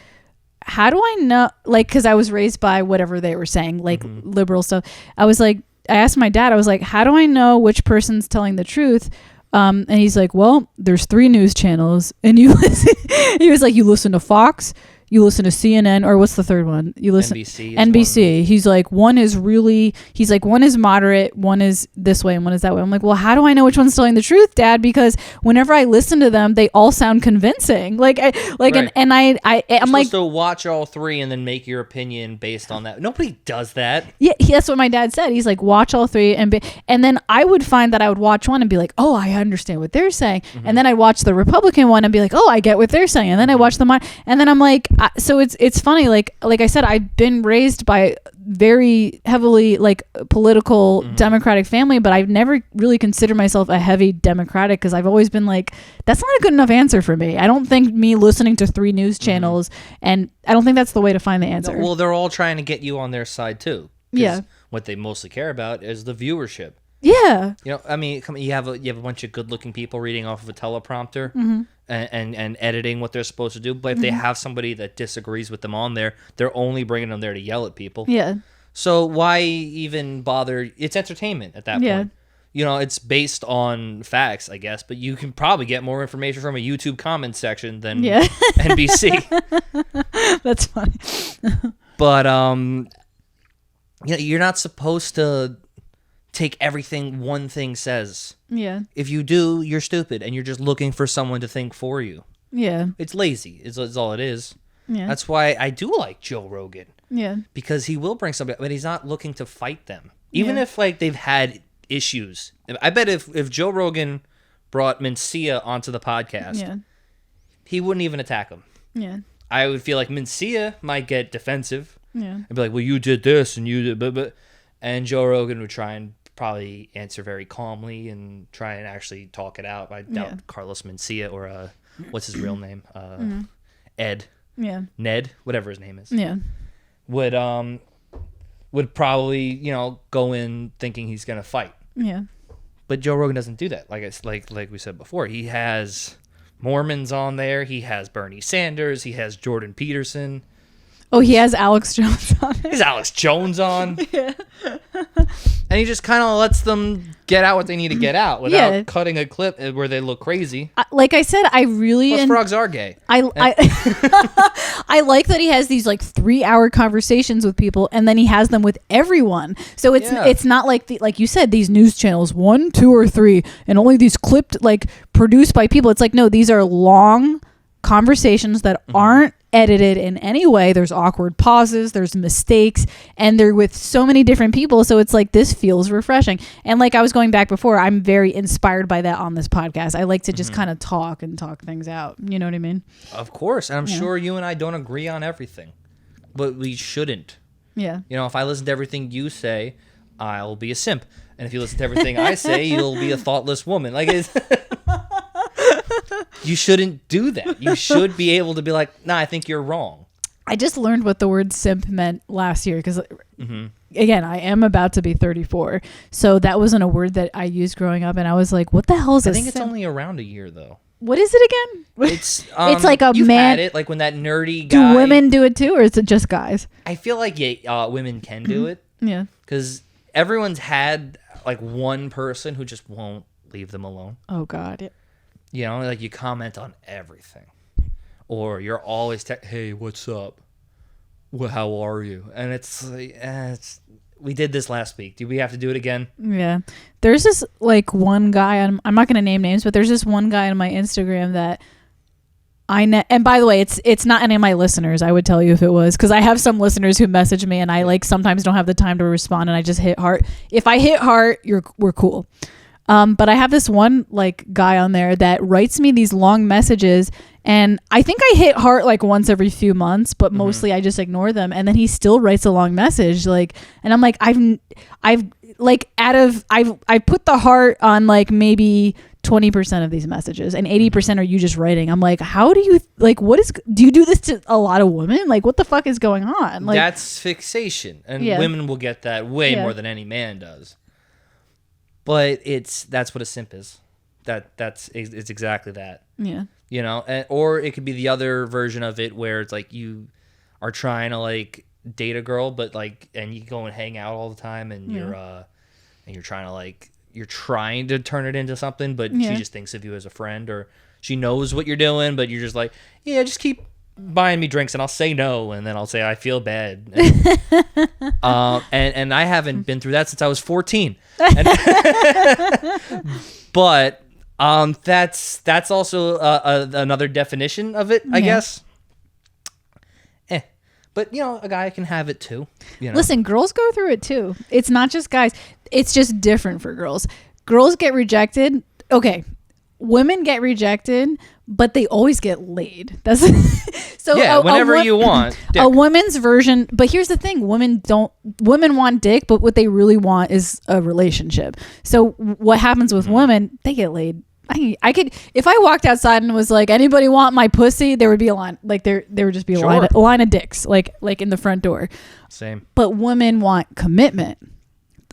how do I know, like, because I was raised by whatever they were saying, like liberal stuff. I was like, asked my dad, I was like, how do I know which person's telling the truth? And he's like, well, there's 3 news channels, and you listen. He was like, you listen to Fox, you listen to CNN, or what's the third one? You listen NBC. He's like, one is moderate, one is this way, and one is that way. I'm like, well, how do I know which one's telling the truth, Dad? Because whenever I listen to them, they all sound convincing. I'm supposed to watch all 3 and then make your opinion based on that. Nobody does that. Yeah, that's what my dad said. He's like, watch all 3, and then I would find that I would watch one and be like, oh, I understand what they're saying, and then I'd watch the Republican one and be like, oh, I get what they're saying, and then I watch the and then I'm like. So it's funny, like I said, I've been raised by very heavily like political Democratic family, but I've never really considered myself a heavy Democratic because I've always been like, that's not a good enough answer for me. I don't think me listening to 3 news channels, and I don't think that's the way to find the answer. Well, they're all trying to get you on their side too. Yeah. What they mostly care about is the viewership. Yeah. You know, I mean, you have a bunch of good-looking people reading off of a teleprompter and editing what they're supposed to do. But if they have somebody that disagrees with them on there, they're only bringing them there to yell at people. Yeah. So why even bother? It's entertainment at that point. You know, it's based on facts, I guess. But you can probably get more information from a YouTube comment section than NBC. That's funny. But you know, you're not supposed to take everything one thing says. Yeah. If you do, you're stupid, and you're just looking for someone to think for you. Yeah. It's lazy. Is all it is. Yeah. That's why I do like Joe Rogan. Yeah. Because he will bring somebody, but he's not looking to fight them. Even if like they've had issues. I bet if Joe Rogan brought Mencia onto the podcast, he wouldn't even attack him. Yeah. I would feel like Mencia might get defensive. Yeah. And be like, well, you did this and you did, but. And Joe Rogan would try and probably answer very calmly and try and actually talk it out. I doubt Carlos Mencia or what's his real name? Ed. Yeah. Ned, whatever his name is. Yeah. Would probably, you know, go in thinking he's gonna fight. Yeah. But Joe Rogan doesn't do that. Like we said before, he has Mormons on there. He has Bernie Sanders. He has Jordan Peterson. Oh, he has Alex Jones on there. He's Alex Jones on. Yeah. And he just kind of lets them get out what they need to get out without cutting a clip where they look crazy. Like I said, I really... Plus, frogs are gay. I like that he has these like 3-hour conversations with people, and then he has them with everyone. So it's not like like you said, these news channels 1, 2, or 3, and only these clipped like produced by people. It's like, no, these are long conversations that aren't edited in any way. There's awkward pauses, there's mistakes, and they're with so many different people, so it's like, this feels refreshing. And like I was going back before, I'm very inspired by that on this podcast. I like to just kind of talk things out, you know what I mean? Of course. And I'm sure you and I don't agree on everything, but we shouldn't. You know, if I listen to everything you say, I'll be a simp, and if you listen to everything I say, you'll be a thoughtless woman. Like it's you shouldn't do that. You should be able to be like, nah, I think you're wrong. I just learned what the word simp meant last year because, again, I am about to be 34. So that wasn't a word that I used growing up. And I was like, what the hell is a simp? I think it's only around a year, though. What is it again? It's it's like a you've man. Had it, like when that nerdy guy. Do women do it too, or is it just guys? I feel like women can do it. Yeah. Because everyone's had like one person who just won't leave them alone. Oh, God. Yeah. You know, like you comment on everything. Or you're always, hey, what's up? How are you? And it's like, we did this last week. Do we have to do it again? Yeah. There's this like one guy, I'm not going to name names, but there's this one guy on my Instagram that and by the way, it's not any of my listeners. I would tell you if it was, because I have some listeners who message me and I like sometimes don't have the time to respond and I just hit heart. If I hit heart, we're cool. But I have this one like guy on there that writes me these long messages, and I think I hit heart like once every few months, but mostly I just ignore them. And then he still writes a long message, like, and I'm like, I've put the heart on like maybe 20% of these messages, and 80% are you just writing. I'm like, how do you like? Do you do this to a lot of women? Like, what the fuck is going on? Like, that's fixation, and women will get that way more than any man does. But that's what a simp is. It's exactly that. Yeah. You know, or it could be the other version of it where it's like you are trying to like date a girl, but like, and you go and hang out all the time, and and you're trying to turn it into something, but she just thinks of you as a friend, or she knows what you're doing, but you're just like, yeah, just keep buying me drinks and I'll say no, and then I'll say I feel bad. And I haven't been through that since I was 14. But that's also another definition of it, I guess. But, a guy can have it too. Listen, girls go through it too. It's not just guys. It's just different for girls. Girls get rejected. Okay. Women get rejected, but they always get laid. That's so. Yeah, whenever you want. Dick. A woman's version. But here's the thing: women want dick, but what they really want is a relationship. So what happens with women? They get laid. I could, if I walked outside and was like, anybody want my pussy? There would be a line, like there would just be a line of dicks, like in the front door. Same. But women want commitment.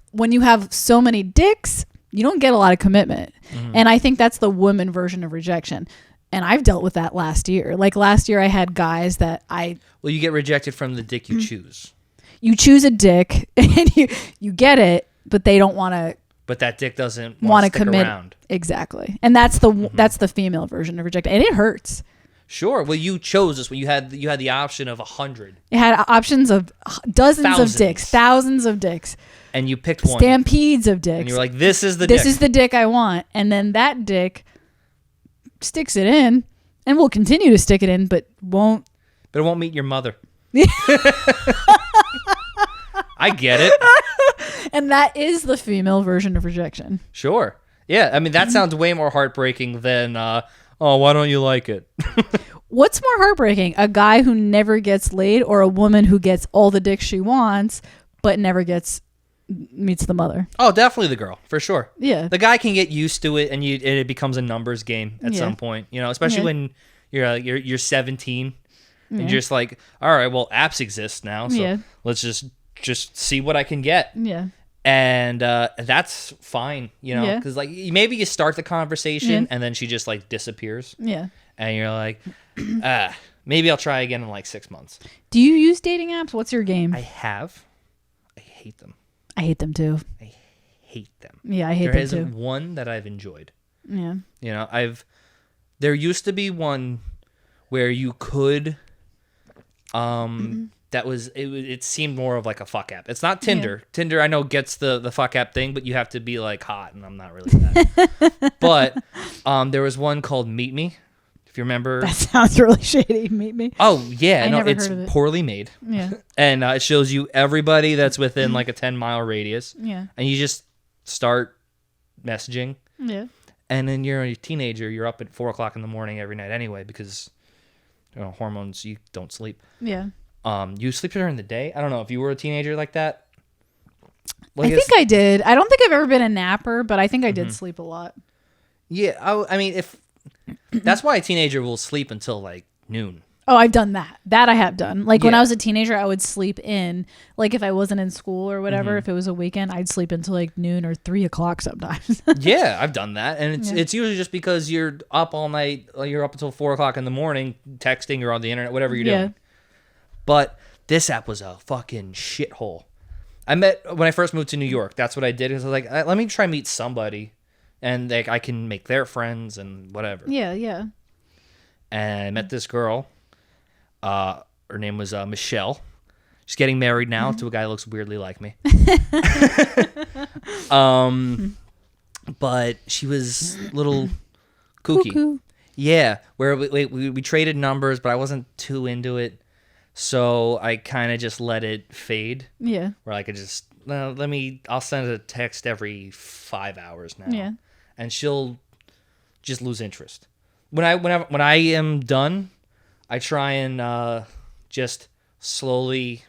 When you have so many dicks, you don't get a lot of commitment. And I think that's the woman version of rejection. And I've dealt with that last year. Like last year I had guys that well, you get rejected from the dick you choose. You choose a dick and you get it, but they don't want to. But that dick doesn't want to commit around. Exactly. And that's the female version of rejection. And it hurts. Sure. Well, you chose this when you had the option of 100. It had options of dozens of dicks, thousands of dicks. And you picked one. Stampedes of dicks. And you're like, this is the dick. This is the dick I want. And then that dick sticks it in and will continue to stick it in, but won't. But it won't meet your mother. I get it. And that is the female version of rejection. Sure. Yeah. I mean, that sounds way more heartbreaking than, why don't you like it? What's more heartbreaking? A guy who never gets laid, or a woman who gets all the dicks she wants, but never meets the mother? Oh, definitely the girl, for sure. Yeah. The guy can get used to it, and it becomes a numbers game at some point, especially when you're 17 and you're just like, all right, well, apps exist now. So let's just see what I can get. Yeah. And that's fine, because like maybe you start the conversation and then she just like disappears. Yeah. And you're like, maybe I'll try again in like 6 months. Do you use dating apps? What's your game? I have. I hate them. I hate them too. I hate them. Yeah, I hate them too. There isn't one that I've enjoyed. Yeah. There used to be one where you could, it seemed more of like a fuck app. It's not Tinder. Yeah. Tinder, I know, gets the fuck app thing, but you have to be like hot, and I'm not really that. But there was one called Meet Me, if you remember. That sounds really shady. Meet Me. Oh yeah, I never it's heard of it. Poorly made. Yeah. And it shows you everybody that's within like a 10-mile radius. Yeah. And you just start messaging. Yeah. And then you're a teenager. You're up at 4:00 in the morning every night anyway because hormones. You don't sleep. Yeah. You sleep during the day? I don't know if you were a teenager like that. Well, I think I did. I don't think I've ever been a napper, but I think I did sleep a lot. Yeah, I mean, if that's why a teenager will sleep until like noon. Oh, I've done that. That I have done. Like when I was a teenager, I would sleep in. Like if I wasn't in school or whatever, if it was a weekend, I'd sleep until like noon or 3:00 sometimes. Yeah, I've done that, and it's usually just because you're up all night. You're up until 4:00 in the morning, texting or on the internet, whatever you're doing. But this app was a fucking shithole. When I first moved to New York, that's what I did. Is I was like, let me try and meet somebody, and like I can make their friends and whatever. Yeah, yeah. And I met this girl. Her name was Michelle. She's getting married now to a guy who looks weirdly like me. But she was a little kooky. Cuckoo. Yeah, where we traded numbers, but I wasn't too into it. So I kind of just let it fade. Yeah. Where I could just, I'll send a text every 5 hours now. Yeah. And she'll just lose interest. When I am done, I try and just slowly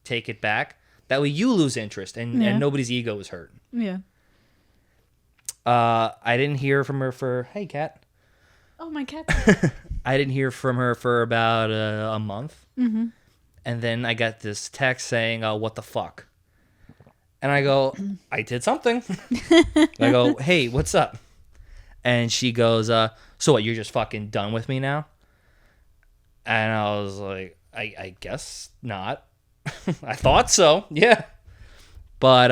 take it back. That way you lose interest and nobody's ego is hurt. Yeah. I didn't hear from her for, hey, cat. Oh, my cat. I didn't hear from her for about a month. Mm-hmm. And then I got this text saying, what the fuck? And I go, I did something. I go, hey, what's up? And she goes, so what, you're just fucking done with me now? And I was like, I guess not. I thought so, yeah. But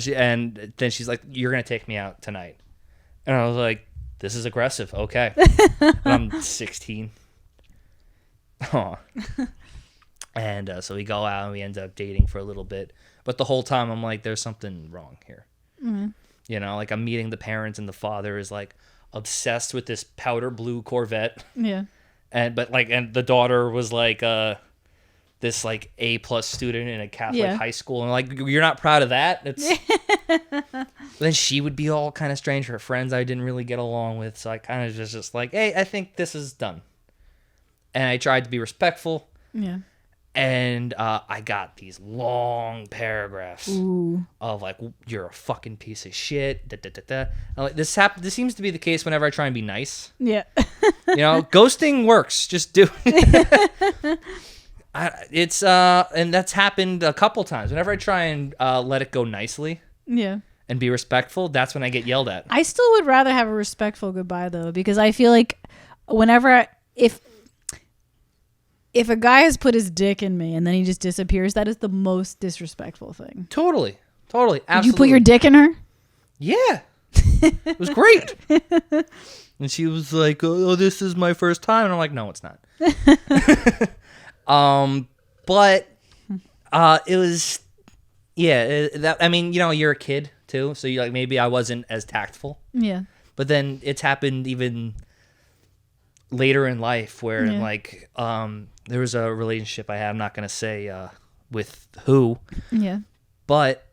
and then she's like, "You're gonna take me out tonight," and I was like, "This is aggressive." Okay, and I'm 16. Oh. And so we go out and we end up dating for a little bit. But the whole time I'm like, there's something wrong here. Mm-hmm. You know, like I'm meeting the parents and the father is like obsessed with this powder blue Corvette. Yeah. And the daughter was like this like A+ student in a Catholic high school, and like, you're not proud of that. It's then she would be all kind of strange. Her friends I didn't really get along with, so I kind of just like, hey, I think this is done. And I tried to be respectful. Yeah. And I got these long paragraphs of like, you're a fucking piece of shit. Da, da, da, da. I'm like, this seems to be the case whenever I try and be nice. Yeah. You know, ghosting works. Just do it. And that's happened a couple times. Whenever I try and let it go nicely, and be respectful, that's when I get yelled at. I still would rather have a respectful goodbye though, because I feel like whenever if a guy has put his dick in me and then he just disappears, that is the most disrespectful thing. Totally, absolutely. Did you put your dick in her? Yeah, it was great. And she was like, "Oh, this is my first time," and I'm like, "No, it's not." But it was, I mean, you know, you're a kid too, so you like, maybe I wasn't as tactful. Yeah. But then it's happened even later in life where like there was a relationship I had. I'm not gonna say with who. Yeah. But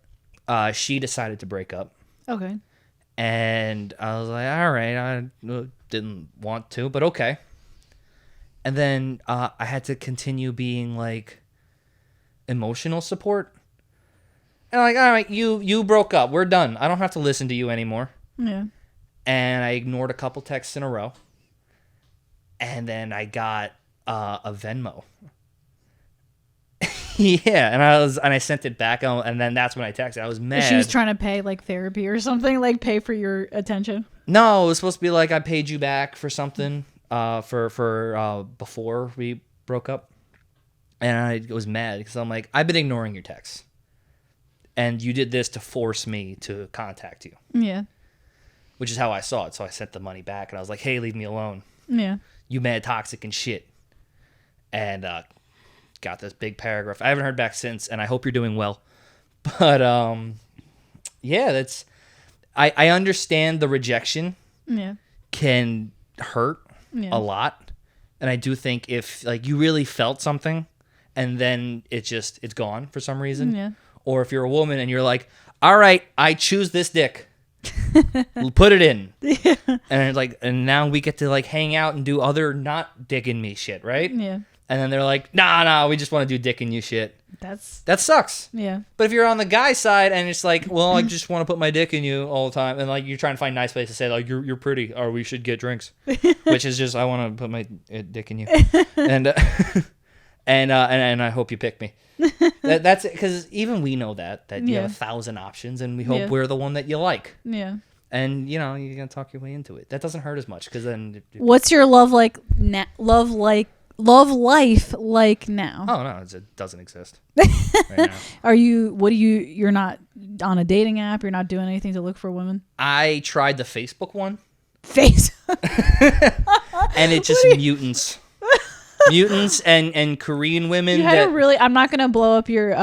she decided to break up. Okay. And I was like, all right, I didn't want to, but okay. And then I had to continue being like emotional support. And like, all right, you broke up. We're done. I don't have to listen to you anymore. Yeah. And I ignored a couple texts in a row. And then I got a Venmo. Yeah, and I sent it back, and then that's when I texted. I was mad. She was trying to pay like therapy or something, like pay for your attention. No, it was supposed to be like I paid you back for something for before we broke up, and I was mad because I'm like, I've been ignoring your texts, and you did this to force me to contact you. Yeah, which is how I saw it. So I sent the money back, and I was like, hey, leave me alone. Yeah, you mad, toxic, and shit, and got this big paragraph. I haven't heard back since, and I hope you're doing well. But yeah, that's I understand the rejection. Yeah, can hurt a lot, and I do think if like you really felt something, and then it's gone for some reason. Yeah, or if you're a woman and you're like, all right, I choose this dick. Put it in. Yeah. And it's like, and now we get to like hang out and do other not digging me shit, right? Yeah. And then they're like, nah, we just want to do dick and you shit. That sucks. Yeah. But if you're on the guy side and it's like, well, I just want to put my dick in you all the time, and like you're trying to find a nice place to say like you're pretty, or we should get drinks, which is just I want to put my dick in you, and I hope you pick me. That's it, because even we know that you have 1,000 options, and we hope we're the one that you like. Yeah. And you know you're gonna talk your way into it. That doesn't hurt as much because then. What's your love life like now? Oh no, it doesn't exist right now. You're not on a dating app, you're not doing anything to look for women? I tried the Facebook one. And it just mutants and Korean women. You had I'm not gonna blow up your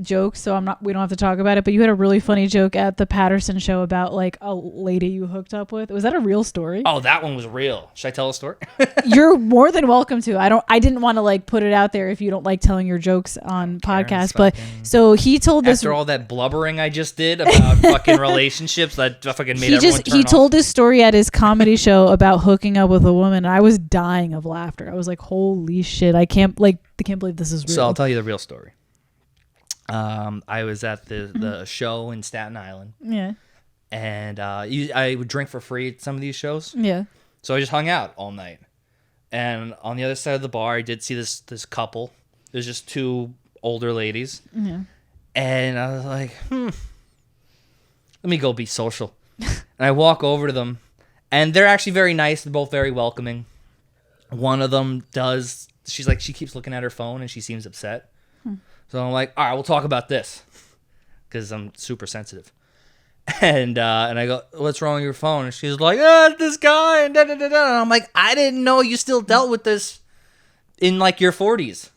joke, so we don't have to talk about it, but you had a really funny joke at the Patterson show about like a lady you hooked up with. Was that a real story? Oh, that one was real. Should I tell a story? You're more than welcome to. I didn't want to like put it out there if you don't like telling your jokes on podcasts, but so he told this after all that blubbering I just did about fucking relationships that fucking made everyone turn off. Told this story at his comedy show about hooking up with a woman, and I was dying of laughter. I was like, holy shit, I can't believe this is real. So I'll tell you the real story. I was at the show in Staten Island. Yeah. And I would drink for free at some of these shows. Yeah. So I just hung out all night. And on the other side of the bar, I did see this couple. There's just two older ladies. Yeah. And I was like, let me go be social. And I walk over to them, and they're actually very nice. They're both very welcoming. One of them she keeps looking at her phone and she seems upset. So I'm like, all right, we'll talk about this. because I'm super sensitive. And I go, what's wrong with your phone? And she's like, this guy, and da-da-da-da. And I'm like, I didn't know you still dealt with this in, like, your 40s.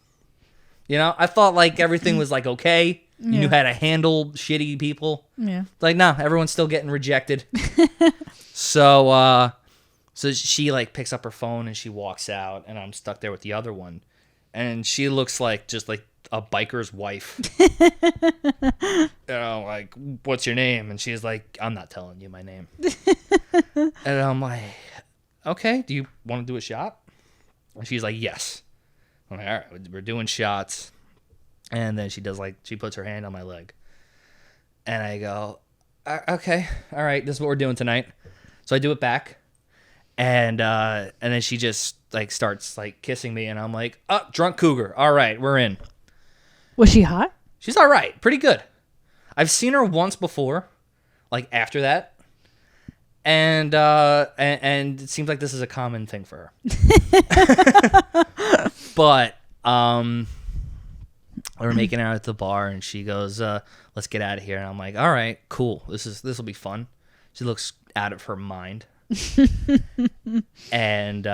You know? I thought, like, everything was, like, okay. You knew how to handle shitty people. Yeah. Like, no, everyone's still getting rejected. So she, like, picks up her phone and she walks out, and I'm stuck there with the other one. And she looks like just, like, a biker's wife. You know, like, what's your name? And she's like, I'm not telling you my name. And I'm like, okay, do you want to do a shot? And she's like, yes. I'm like, all right, we're doing shots. And then she does, like, she puts her hand on my leg. And I go, okay, all right, this is what we're doing tonight. So I do it back. And then she just, like, starts, like, kissing me. And I'm like, oh, drunk cougar. All right, we're in. Was she hot? She's all right. Pretty good. I've seen her once before, like, after that. And it seems like this is a common thing for her. But we're making out at the bar, and she goes, let's get out of here. And I'm like, all right, cool. This will be fun. She looks out of her mind. And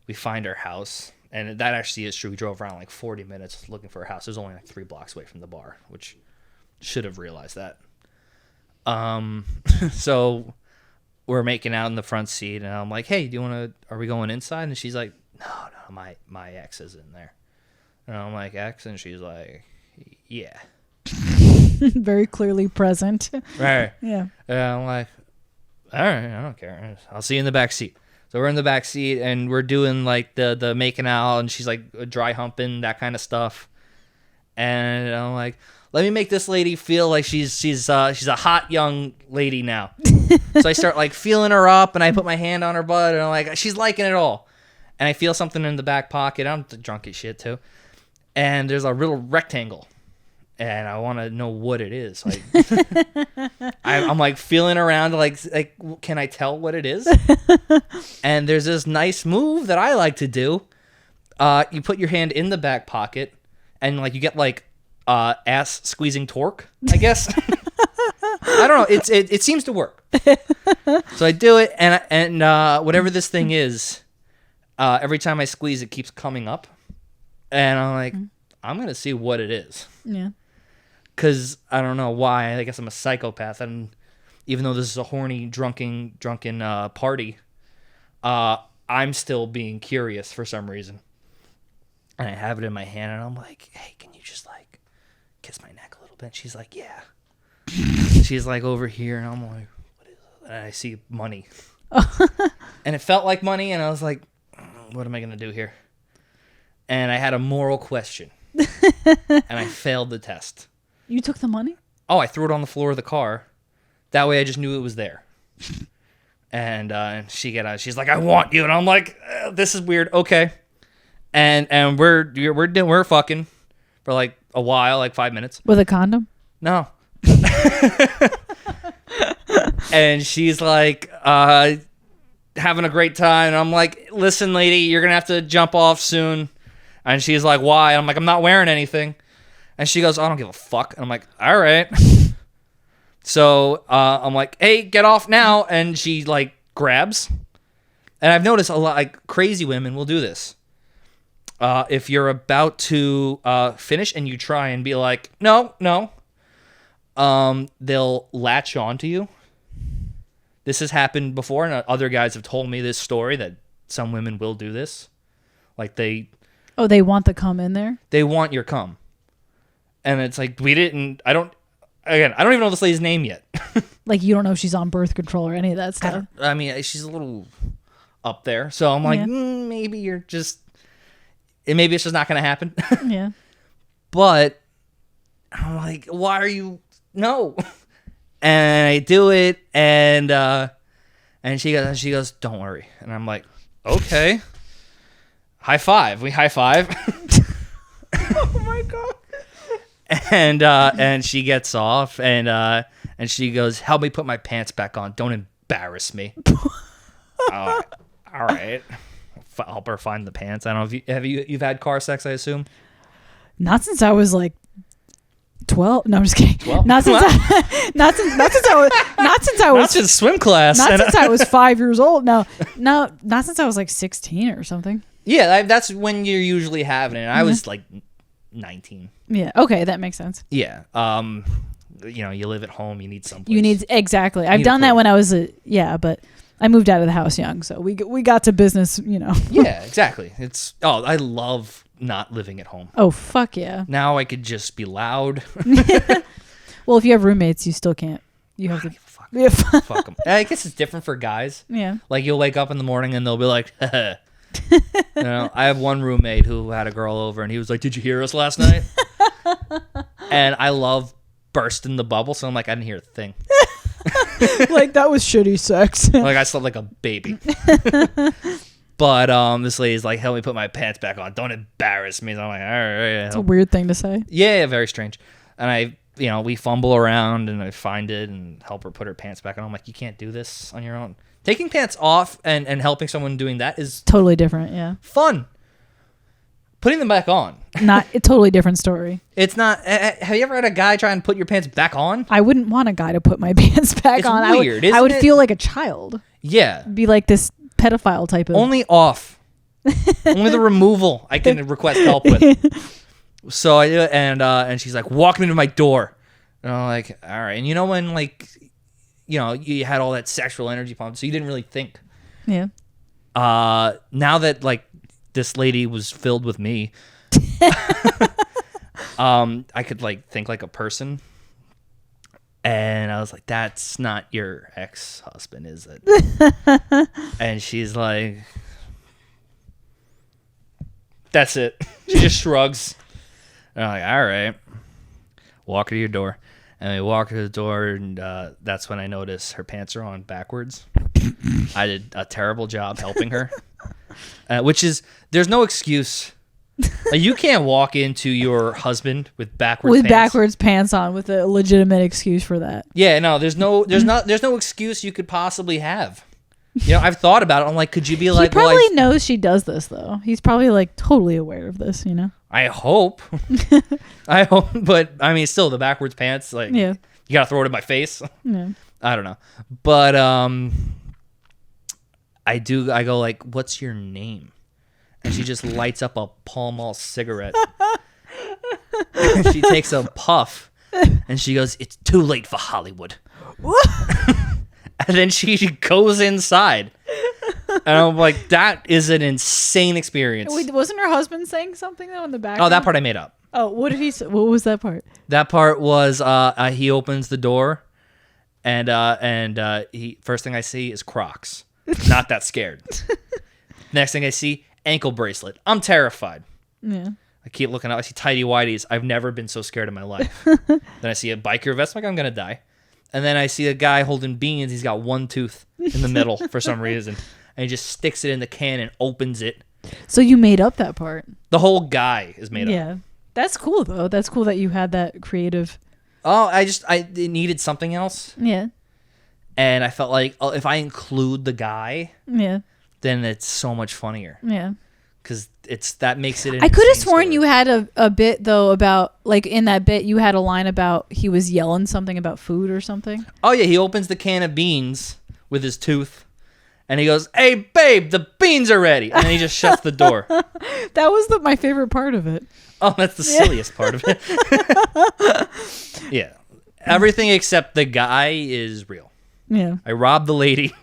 we find her house. And that actually is true. We drove around like 40 minutes looking for a house. It was only like 3 blocks away from the bar, which should have realized that. So we're making out in the front seat, and I'm like, hey, are we going inside? And she's like, no, my ex is in there. And I'm like, ex? And she's like, yeah. Very clearly present. Right. Yeah. And I'm like, all right, I don't care. I'll see you in the back seat. So we're in the back seat, and we're doing, like, the making out, and she's, like, dry humping, that kind of stuff. And I'm like, let me make this lady feel like she's a hot young lady now. So I start, like, feeling her up, and I put my hand on her butt, and I'm like, she's liking it all. And I feel something in the back pocket. I'm drunk as shit, too. And there's a little rectangle. And I want to know what it is. Like, I'm like feeling around, like, can I tell what it is? And there's this nice move that I like to do. You put your hand in the back pocket, and like you get like ass squeezing torque, I guess. I don't know. It seems to work. So I do it, and whatever this thing is, every time I squeeze, it keeps coming up, and I'm like, I'm gonna see what it is. Yeah. Because I don't know why. I guess I'm a psychopath. And even though this is a horny, drunken party, I'm still being curious for some reason. And I have it in my hand, and I'm like, hey, can you just, like, kiss my neck a little bit? She's like, yeah. She's, like, over here, and I'm like, what is it? And I see money. And it felt like money, and I was like, what am I going to do here? And I had a moral question. And I failed the test. You took the money? Oh, I threw it on the floor of the car. That way I just knew it was there. And she got out. She's like, I want you. And I'm like, this is weird. Okay. And we're fucking for like a while, like 5 minutes. With a condom? No. And she's like, having a great time. And I'm like, listen, lady, you're going to have to jump off soon. And she's like, why? And I'm like, I'm not wearing anything. And she goes, I don't give a fuck. And I'm like, all right. So I'm like, hey, get off now. And she, like, grabs. And I've noticed a lot, like, crazy women will do this. If you're about to finish and you try and be like, no, they'll latch onto you. This has happened before, and other guys have told me this story that some women will do this. Like, they want the cum in there? They want your cum. And it's like, I don't even know this lady's name yet. Like, you don't know if she's on birth control or any of that stuff. I mean, she's a little up there. So I'm like, maybe maybe it's just not going to happen. Yeah. But I'm like, why are you? No. And I do it, and she goes, don't worry. And I'm like, okay. High five. We high five. Oh my God. And she gets off, and she goes, help me put my pants back on. Don't embarrass me. All right. Help her find the pants. I don't know if you've had car sex, I assume. Not since I was like 12? No, I'm just kidding. 12? Not since not since I was Not since swim class. not since I was 5 years old. No, not since I was like 16 or something. Yeah, that's when you're usually having it. I was like 19. Yeah. Okay, that makes sense. Yeah. You live at home. You need someplace. You need exactly. I've done that when I was but I moved out of the house young, so we got to business. Yeah, exactly. I love not living at home. Oh fuck yeah. Now I could just be loud. Well, if you have roommates, you still can't. You have to. Fuck them. I guess it's different for guys. Yeah. Like you'll wake up in the morning and they'll be like, I have one roommate who had a girl over and he was like, "Did you hear us last night?" And I love bursting the bubble, so I'm like, I didn't hear a thing. Like that was shitty sex. Like I slept like a baby. But this lady's like, "Help me put my pants back on. Don't embarrass me." So I'm like, all right. It's a weird thing to say. Yeah, very strange. And we fumble around and I find it and help her put her pants back on. I'm like, you can't do this on your own. Taking pants off and helping someone doing that is totally different. Yeah. Fun. Putting them back on. Not a totally different story. It's not. Have you ever had a guy try and put your pants back on? I wouldn't want a guy to put my pants back it's on. Weird, I would feel like a child. Yeah. Be like this pedophile type of. Only off. Only the removal I can request help with. So I do it, and she's like, "Walk me to my door." And I'm like, "All right." And when you had all that sexual energy pumped, so you didn't really think. Yeah. Now that this lady was filled with me, I could think like a person. And I was like, "That's not your ex-husband, is it?" And she's like, "That's it." She just shrugs. And I'm like, "All right." Walk her to your door. And we walk her to the door, and that's when I notice her pants are on backwards. I did a terrible job helping her. There's no excuse. You can't walk into your husband with backwards pants on with a legitimate excuse for that. Yeah, no, there's no excuse you could possibly have. I've thought about it. I'm like, could you be like, he probably knows she does this though. He's probably totally aware of this, I hope. But I mean, still the backwards pants, you gotta throw it in my face. Yeah. I don't know. But I go like, "What's your name?" And she just lights up a Pall Mall cigarette. And she takes a puff and she goes, "It's too late for Hollywood." And then she goes inside. And I'm like, that is an insane experience. Wait, wasn't her husband saying something though in the background? Oh, that part I made up. Oh, what did he say? What was that part? That part was he opens the door and he first thing I see is Crocs. Not that scared. Next thing I see, ankle bracelet. I'm terrified. Yeah. I keep looking up. I see tighty whities. I've never been so scared in my life. Then I see a biker vest. I'm like, I'm going to die. And then I see a guy holding beans. He's got one tooth in the middle for some reason. And he just sticks it in the can and opens it. So you made up that part. The whole guy is made up. Yeah. That's cool, though. That's cool that you had that creative. Oh, it needed something else. Yeah. And I felt like if I include the guy, yeah, then it's so much funnier. Yeah. Because that makes it. I could have sworn you had a bit though about in that bit you had a line about he was yelling something about food or something. Oh yeah, he opens the can of beans with his tooth, and he goes, "Hey babe, the beans are ready," and then he just shuts the door. That was my favorite part of it. Oh, that's the silliest part of it. Yeah, everything except the guy is real. Yeah, I robbed the lady,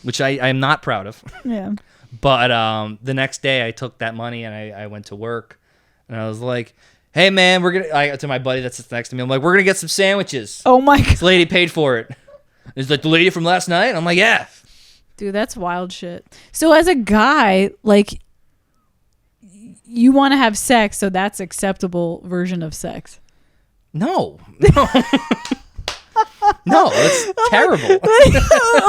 which I'm not proud of. Yeah. But the next day, I took that money and I went to work, and I was like, "Hey man, to my buddy that sits next to me, I'm like, we're gonna get some sandwiches." Oh my god! This lady paid for it. It's like the lady from last night. I'm like, yeah. Dude, that's wild shit. So as a guy, you want to have sex, so that's acceptable version of sex. No. No, it's terrible.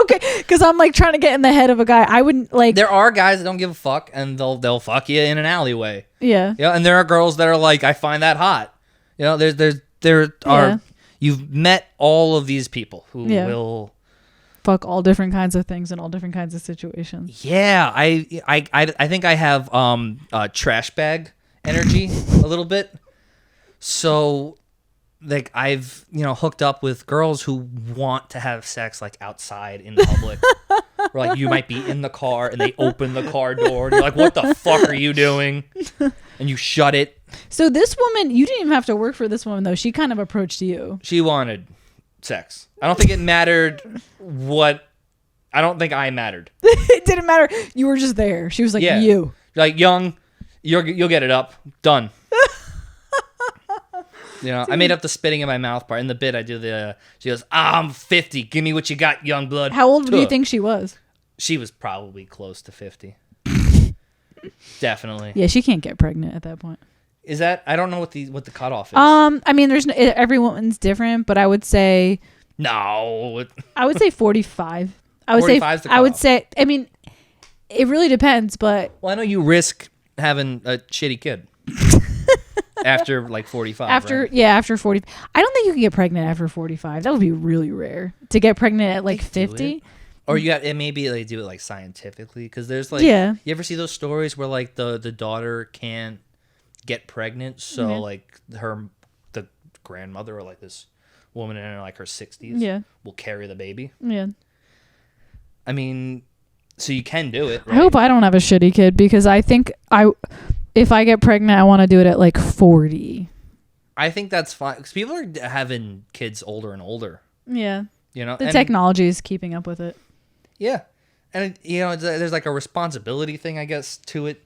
Okay, because I'm trying to get in the head of a guy. I wouldn't There are guys that don't give a fuck, and they'll fuck you in an alleyway. Yeah. Yeah, and there are girls that are like, I find that hot. There are. You've met all of these people who will fuck all different kinds of things in all different kinds of situations. Yeah, I think I have trash bag energy a little bit. So, like, I've, hooked up with girls who want to have sex, like, outside in public. Or, like, you might be in the car and they open the car door and you're like, what the fuck are you doing? And you shut it. So this woman, you didn't even have to work for this woman, though. She kind of approached you. She wanted sex. I don't think it mattered I don't think I mattered. It didn't matter. You were just there. She was like, Yeah. you. Like, young, you'll get it up. Done. I made up the spitting in my mouth part. In the bit, I do she goes, I'm 50. Give me what you got, young blood. How old do you think she was? She was probably close to 50. Definitely. Yeah, she can't get pregnant at that point. Is that, I don't know what the cutoff is. I mean, every woman's different, but I would say. No. I would say 45. I would 45 is the cutoff. I would say, I mean, it really depends, but. Well, I know you risk having a shitty kid. After like 45. After right? After 40. I don't think you can get pregnant after 45. That would be really rare to get pregnant at like 50. Or maybe they do it like scientifically, because there's like, you ever see those stories where like the daughter can't get pregnant, so like the grandmother or like this woman in like her 60s will carry the baby. Yeah. I mean, so you can do it. Right? I hope I don't have a shitty kid, because I think if I get pregnant, I want to do it at like 40. I think that's fine, because people are having kids older and older. Yeah. The technology is keeping up with it. Yeah. And, there's like a responsibility thing, I guess, to it,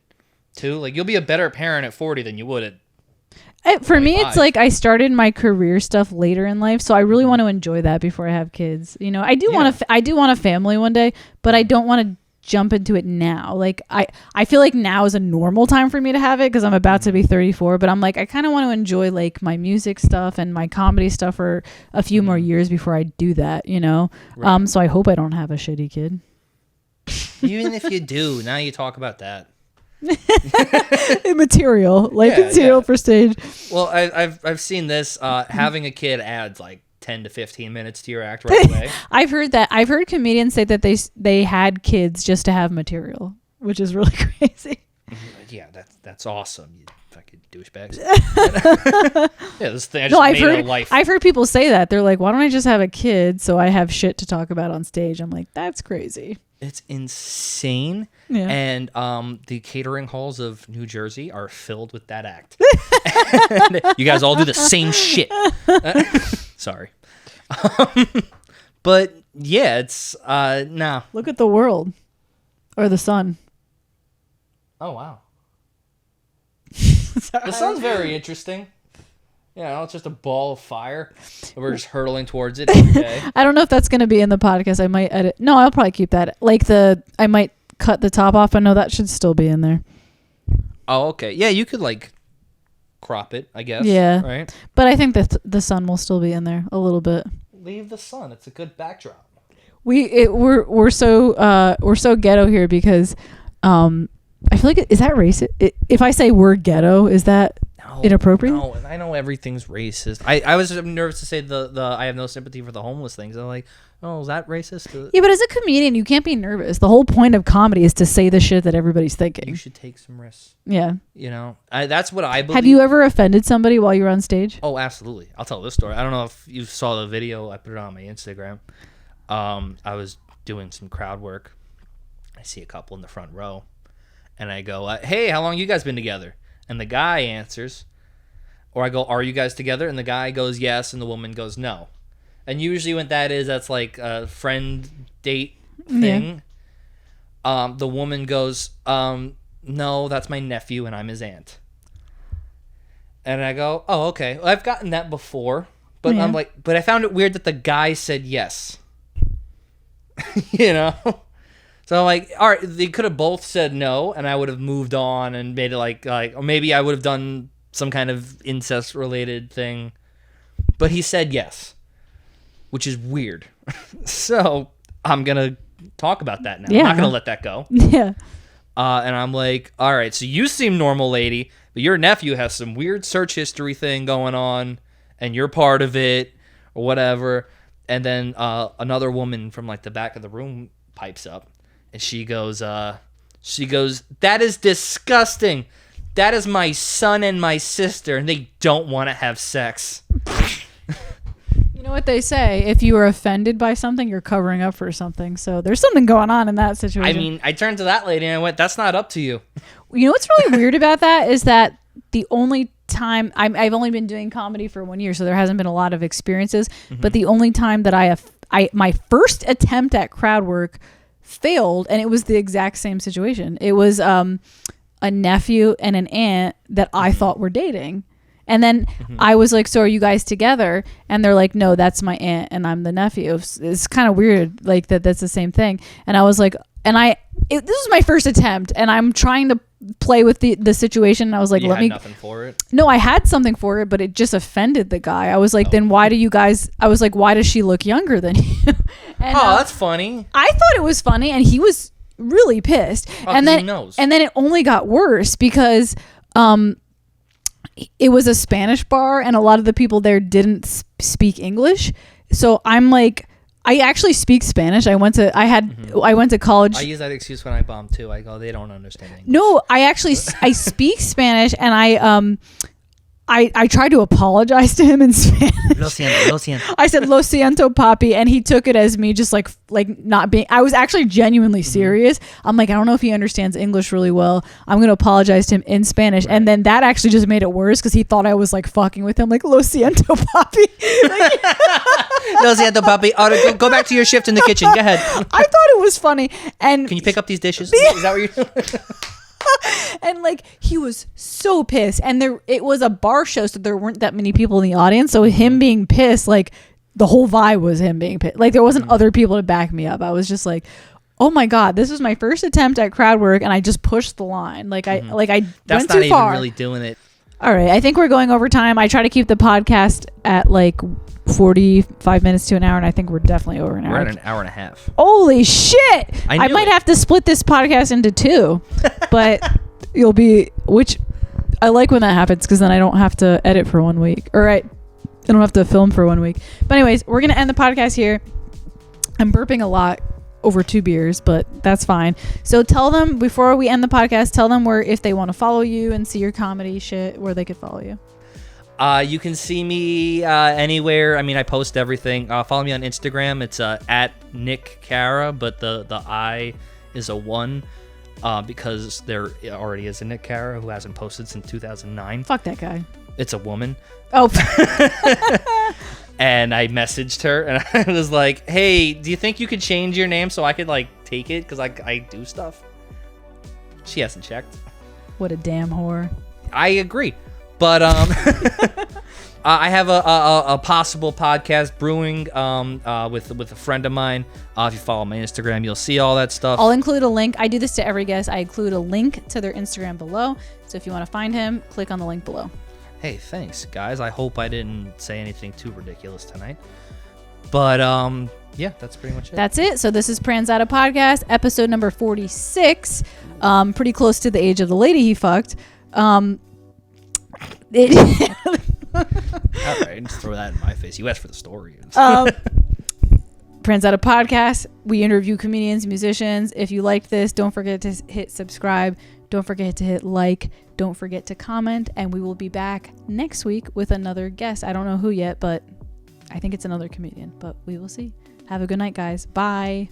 too. Like, you'll be a better parent at 40 than you would at For me, it's like I started my career stuff later in life, so I really want to enjoy that before I have kids. I do want a family one day, but I don't want to jump into it now. Like I feel like now is a normal time for me to have it, because I'm about to be 34, but I'm like, I kind of want to enjoy like my music stuff and my comedy stuff for a few more years before I do that, Right. So I hope I don't have a shitty kid. Even if you do, now you talk about that. Material for stage. Well, I've seen this. Having a kid adds like 10 to 15 minutes to your act right away. I've heard that. I've heard comedians say that they had kids just to have material, which is really crazy. Yeah, that's awesome. You fucking douchebags. Yeah, this thing I just made a life. I've heard people say that. They're like, why don't I just have a kid so I have shit to talk about on stage? I'm like, that's crazy. It's insane. Yeah. And the catering halls of New Jersey are filled with that act. You guys all do the same shit. Sorry. But yeah, it's nah. Look at the world. Or the sun. Oh wow. The sun's very interesting. It's just a ball of fire. We're just hurtling towards it every day. I don't know if that's going to be in the podcast. I might edit. No, I'll probably keep that. I might cut the top off. I know that should still be in there. Oh, okay. Yeah, you could like crop it, I guess. Yeah. Right. But I think that the sun will still be in there a little bit. Leave the sun. It's a good backdrop. We're so ghetto here because I feel like is that racist? If I say we're ghetto, is that inappropriate? No, and I know everything's racist. I was nervous to say the I have no sympathy for the homeless things. I'm like, oh, is that racist? Yeah, but as a comedian, you can't be nervous. The whole point of comedy is to say the shit that everybody's thinking. You should take some risks. Yeah. That's what I believe. Have you ever offended somebody while you were on stage? Oh, absolutely. I'll tell this story. I don't know if you saw the video. I put it on my Instagram. I was doing some crowd work. I see a couple in the front row. And I go, hey, how long you guys been together? And the guy answers. Or I go, are you guys together? And the guy goes, yes. And the woman goes, no. And usually when that's like a friend date thing. Yeah. The woman goes, no, that's my nephew and I'm his aunt. And I go, oh, okay. Well, I've gotten that before. But I'm like, but I found it weird that the guy said yes. So I'm like, all right, they could have both said no, and I would have moved on and made it like, or maybe I would have done some kind of incest-related thing. But he said yes, which is weird. So I'm going to talk about that now. Yeah. I'm not going to let that go. Yeah. And I'm like, all right, so you seem normal, lady, but your nephew has some weird search history thing going on, and you're part of it, or whatever. And then another woman from like the back of the room pipes up. And she goes, that is disgusting. that is my son and my sister, and they don't want to have sex. You know what they say? If you are offended by something, you're covering up for something. So there's something going on in that situation. I mean, I turned to that lady and I went, that's not up to you. You know what's really weird about that is that the only time I've only been doing comedy for 1 year, so there hasn't been a lot of experiences. Mm-hmm. But the only time that my first attempt at crowd work failed, and it was the exact same situation. It was a nephew and an aunt that I thought were dating. And then I was like, so are you guys together? And they're like, no, that's my aunt and I'm the nephew. It's kind of weird, like that's the same thing. And I was like, this was my first attempt, and I'm trying to play with the situation. And I was like, you had nothing for it? No, I had something for it, but it just offended the guy. I was like, then why do you guys, I was like, why does she look younger than you? And, that's funny. I thought it was funny, and he was really pissed. And then, he knows. And then it only got worse because, it was a Spanish bar, and a lot of the people there didn't speak English. So I'm like, I actually speak Spanish. I went to college. I use that excuse when I bomb too. I go, they don't understand English. No, I speak Spanish, and I tried to apologize to him in Spanish. Lo siento. I said, lo siento, papi. And he took it as me just like not being, I was actually genuinely serious. I'm like, I don't know if he understands English really well. I'm going to apologize to him in Spanish. Right. And then that actually just made it worse because he thought I was like fucking with him. Like, lo siento, papi. Lo siento, papi. Right, go back to your shift in the kitchen. Go ahead. I thought it was funny. And can you pick up these dishes? Is that what you're doing? And like, he was so pissed, and it was a bar show, so there weren't that many people in the audience, so him being pissed, like the whole vibe was him being pissed. Like there wasn't other people to back me up. I was just like, oh my god, this was my first attempt at crowd work, and I just pushed the line. Like I that's went not too even far. Really doing it. All right, I think we're going over time. I try to keep the podcast at like 45 minutes to an hour, and I think we're definitely over an hour. We're at an hour and a half. Holy shit! I might have to split this podcast into two, but which I like when that happens, because then I don't have to edit for 1 week. All right, I don't have to film for 1 week. But anyways, we're gonna end the podcast here. I'm burping a lot over 2 beers, but that's fine. So tell them, before we end the podcast, tell them where, if they want to follow you and see your comedy shit, where they could follow you. You can see me anywhere. I mean, I post everything. Follow me on Instagram. It's at Nick Carra, but the I is a 1 because there already is a Nick Carra who hasn't posted since 2009. Fuck that guy. It's a woman. Oh. And I messaged her, and I was like, hey, do you think you could change your name so I could like take it? Because I do stuff. She hasn't checked. What a damn whore. I agree. But I have a possible podcast brewing with a friend of mine. If you follow my Instagram, you'll see all that stuff. I'll include a link. I do this to every guest. I include a link to their Instagram below. So if you want to find him, click on the link below. Hey, thanks, guys. I hope I didn't say anything too ridiculous tonight. But yeah, that's pretty much it. That's it. So this is Pranzata Podcast, episode number 46. Pretty close to the age of the lady he fucked. All right, just throw that in my face. You asked for the story. Pranzata Podcast. We interview comedians, musicians. If you liked this, don't forget to hit subscribe. Don't forget to hit like. Don't forget to comment. And we will be back next week with another guest. I don't know who yet, but I think it's another comedian. But we will see. Have a good night, guys. Bye.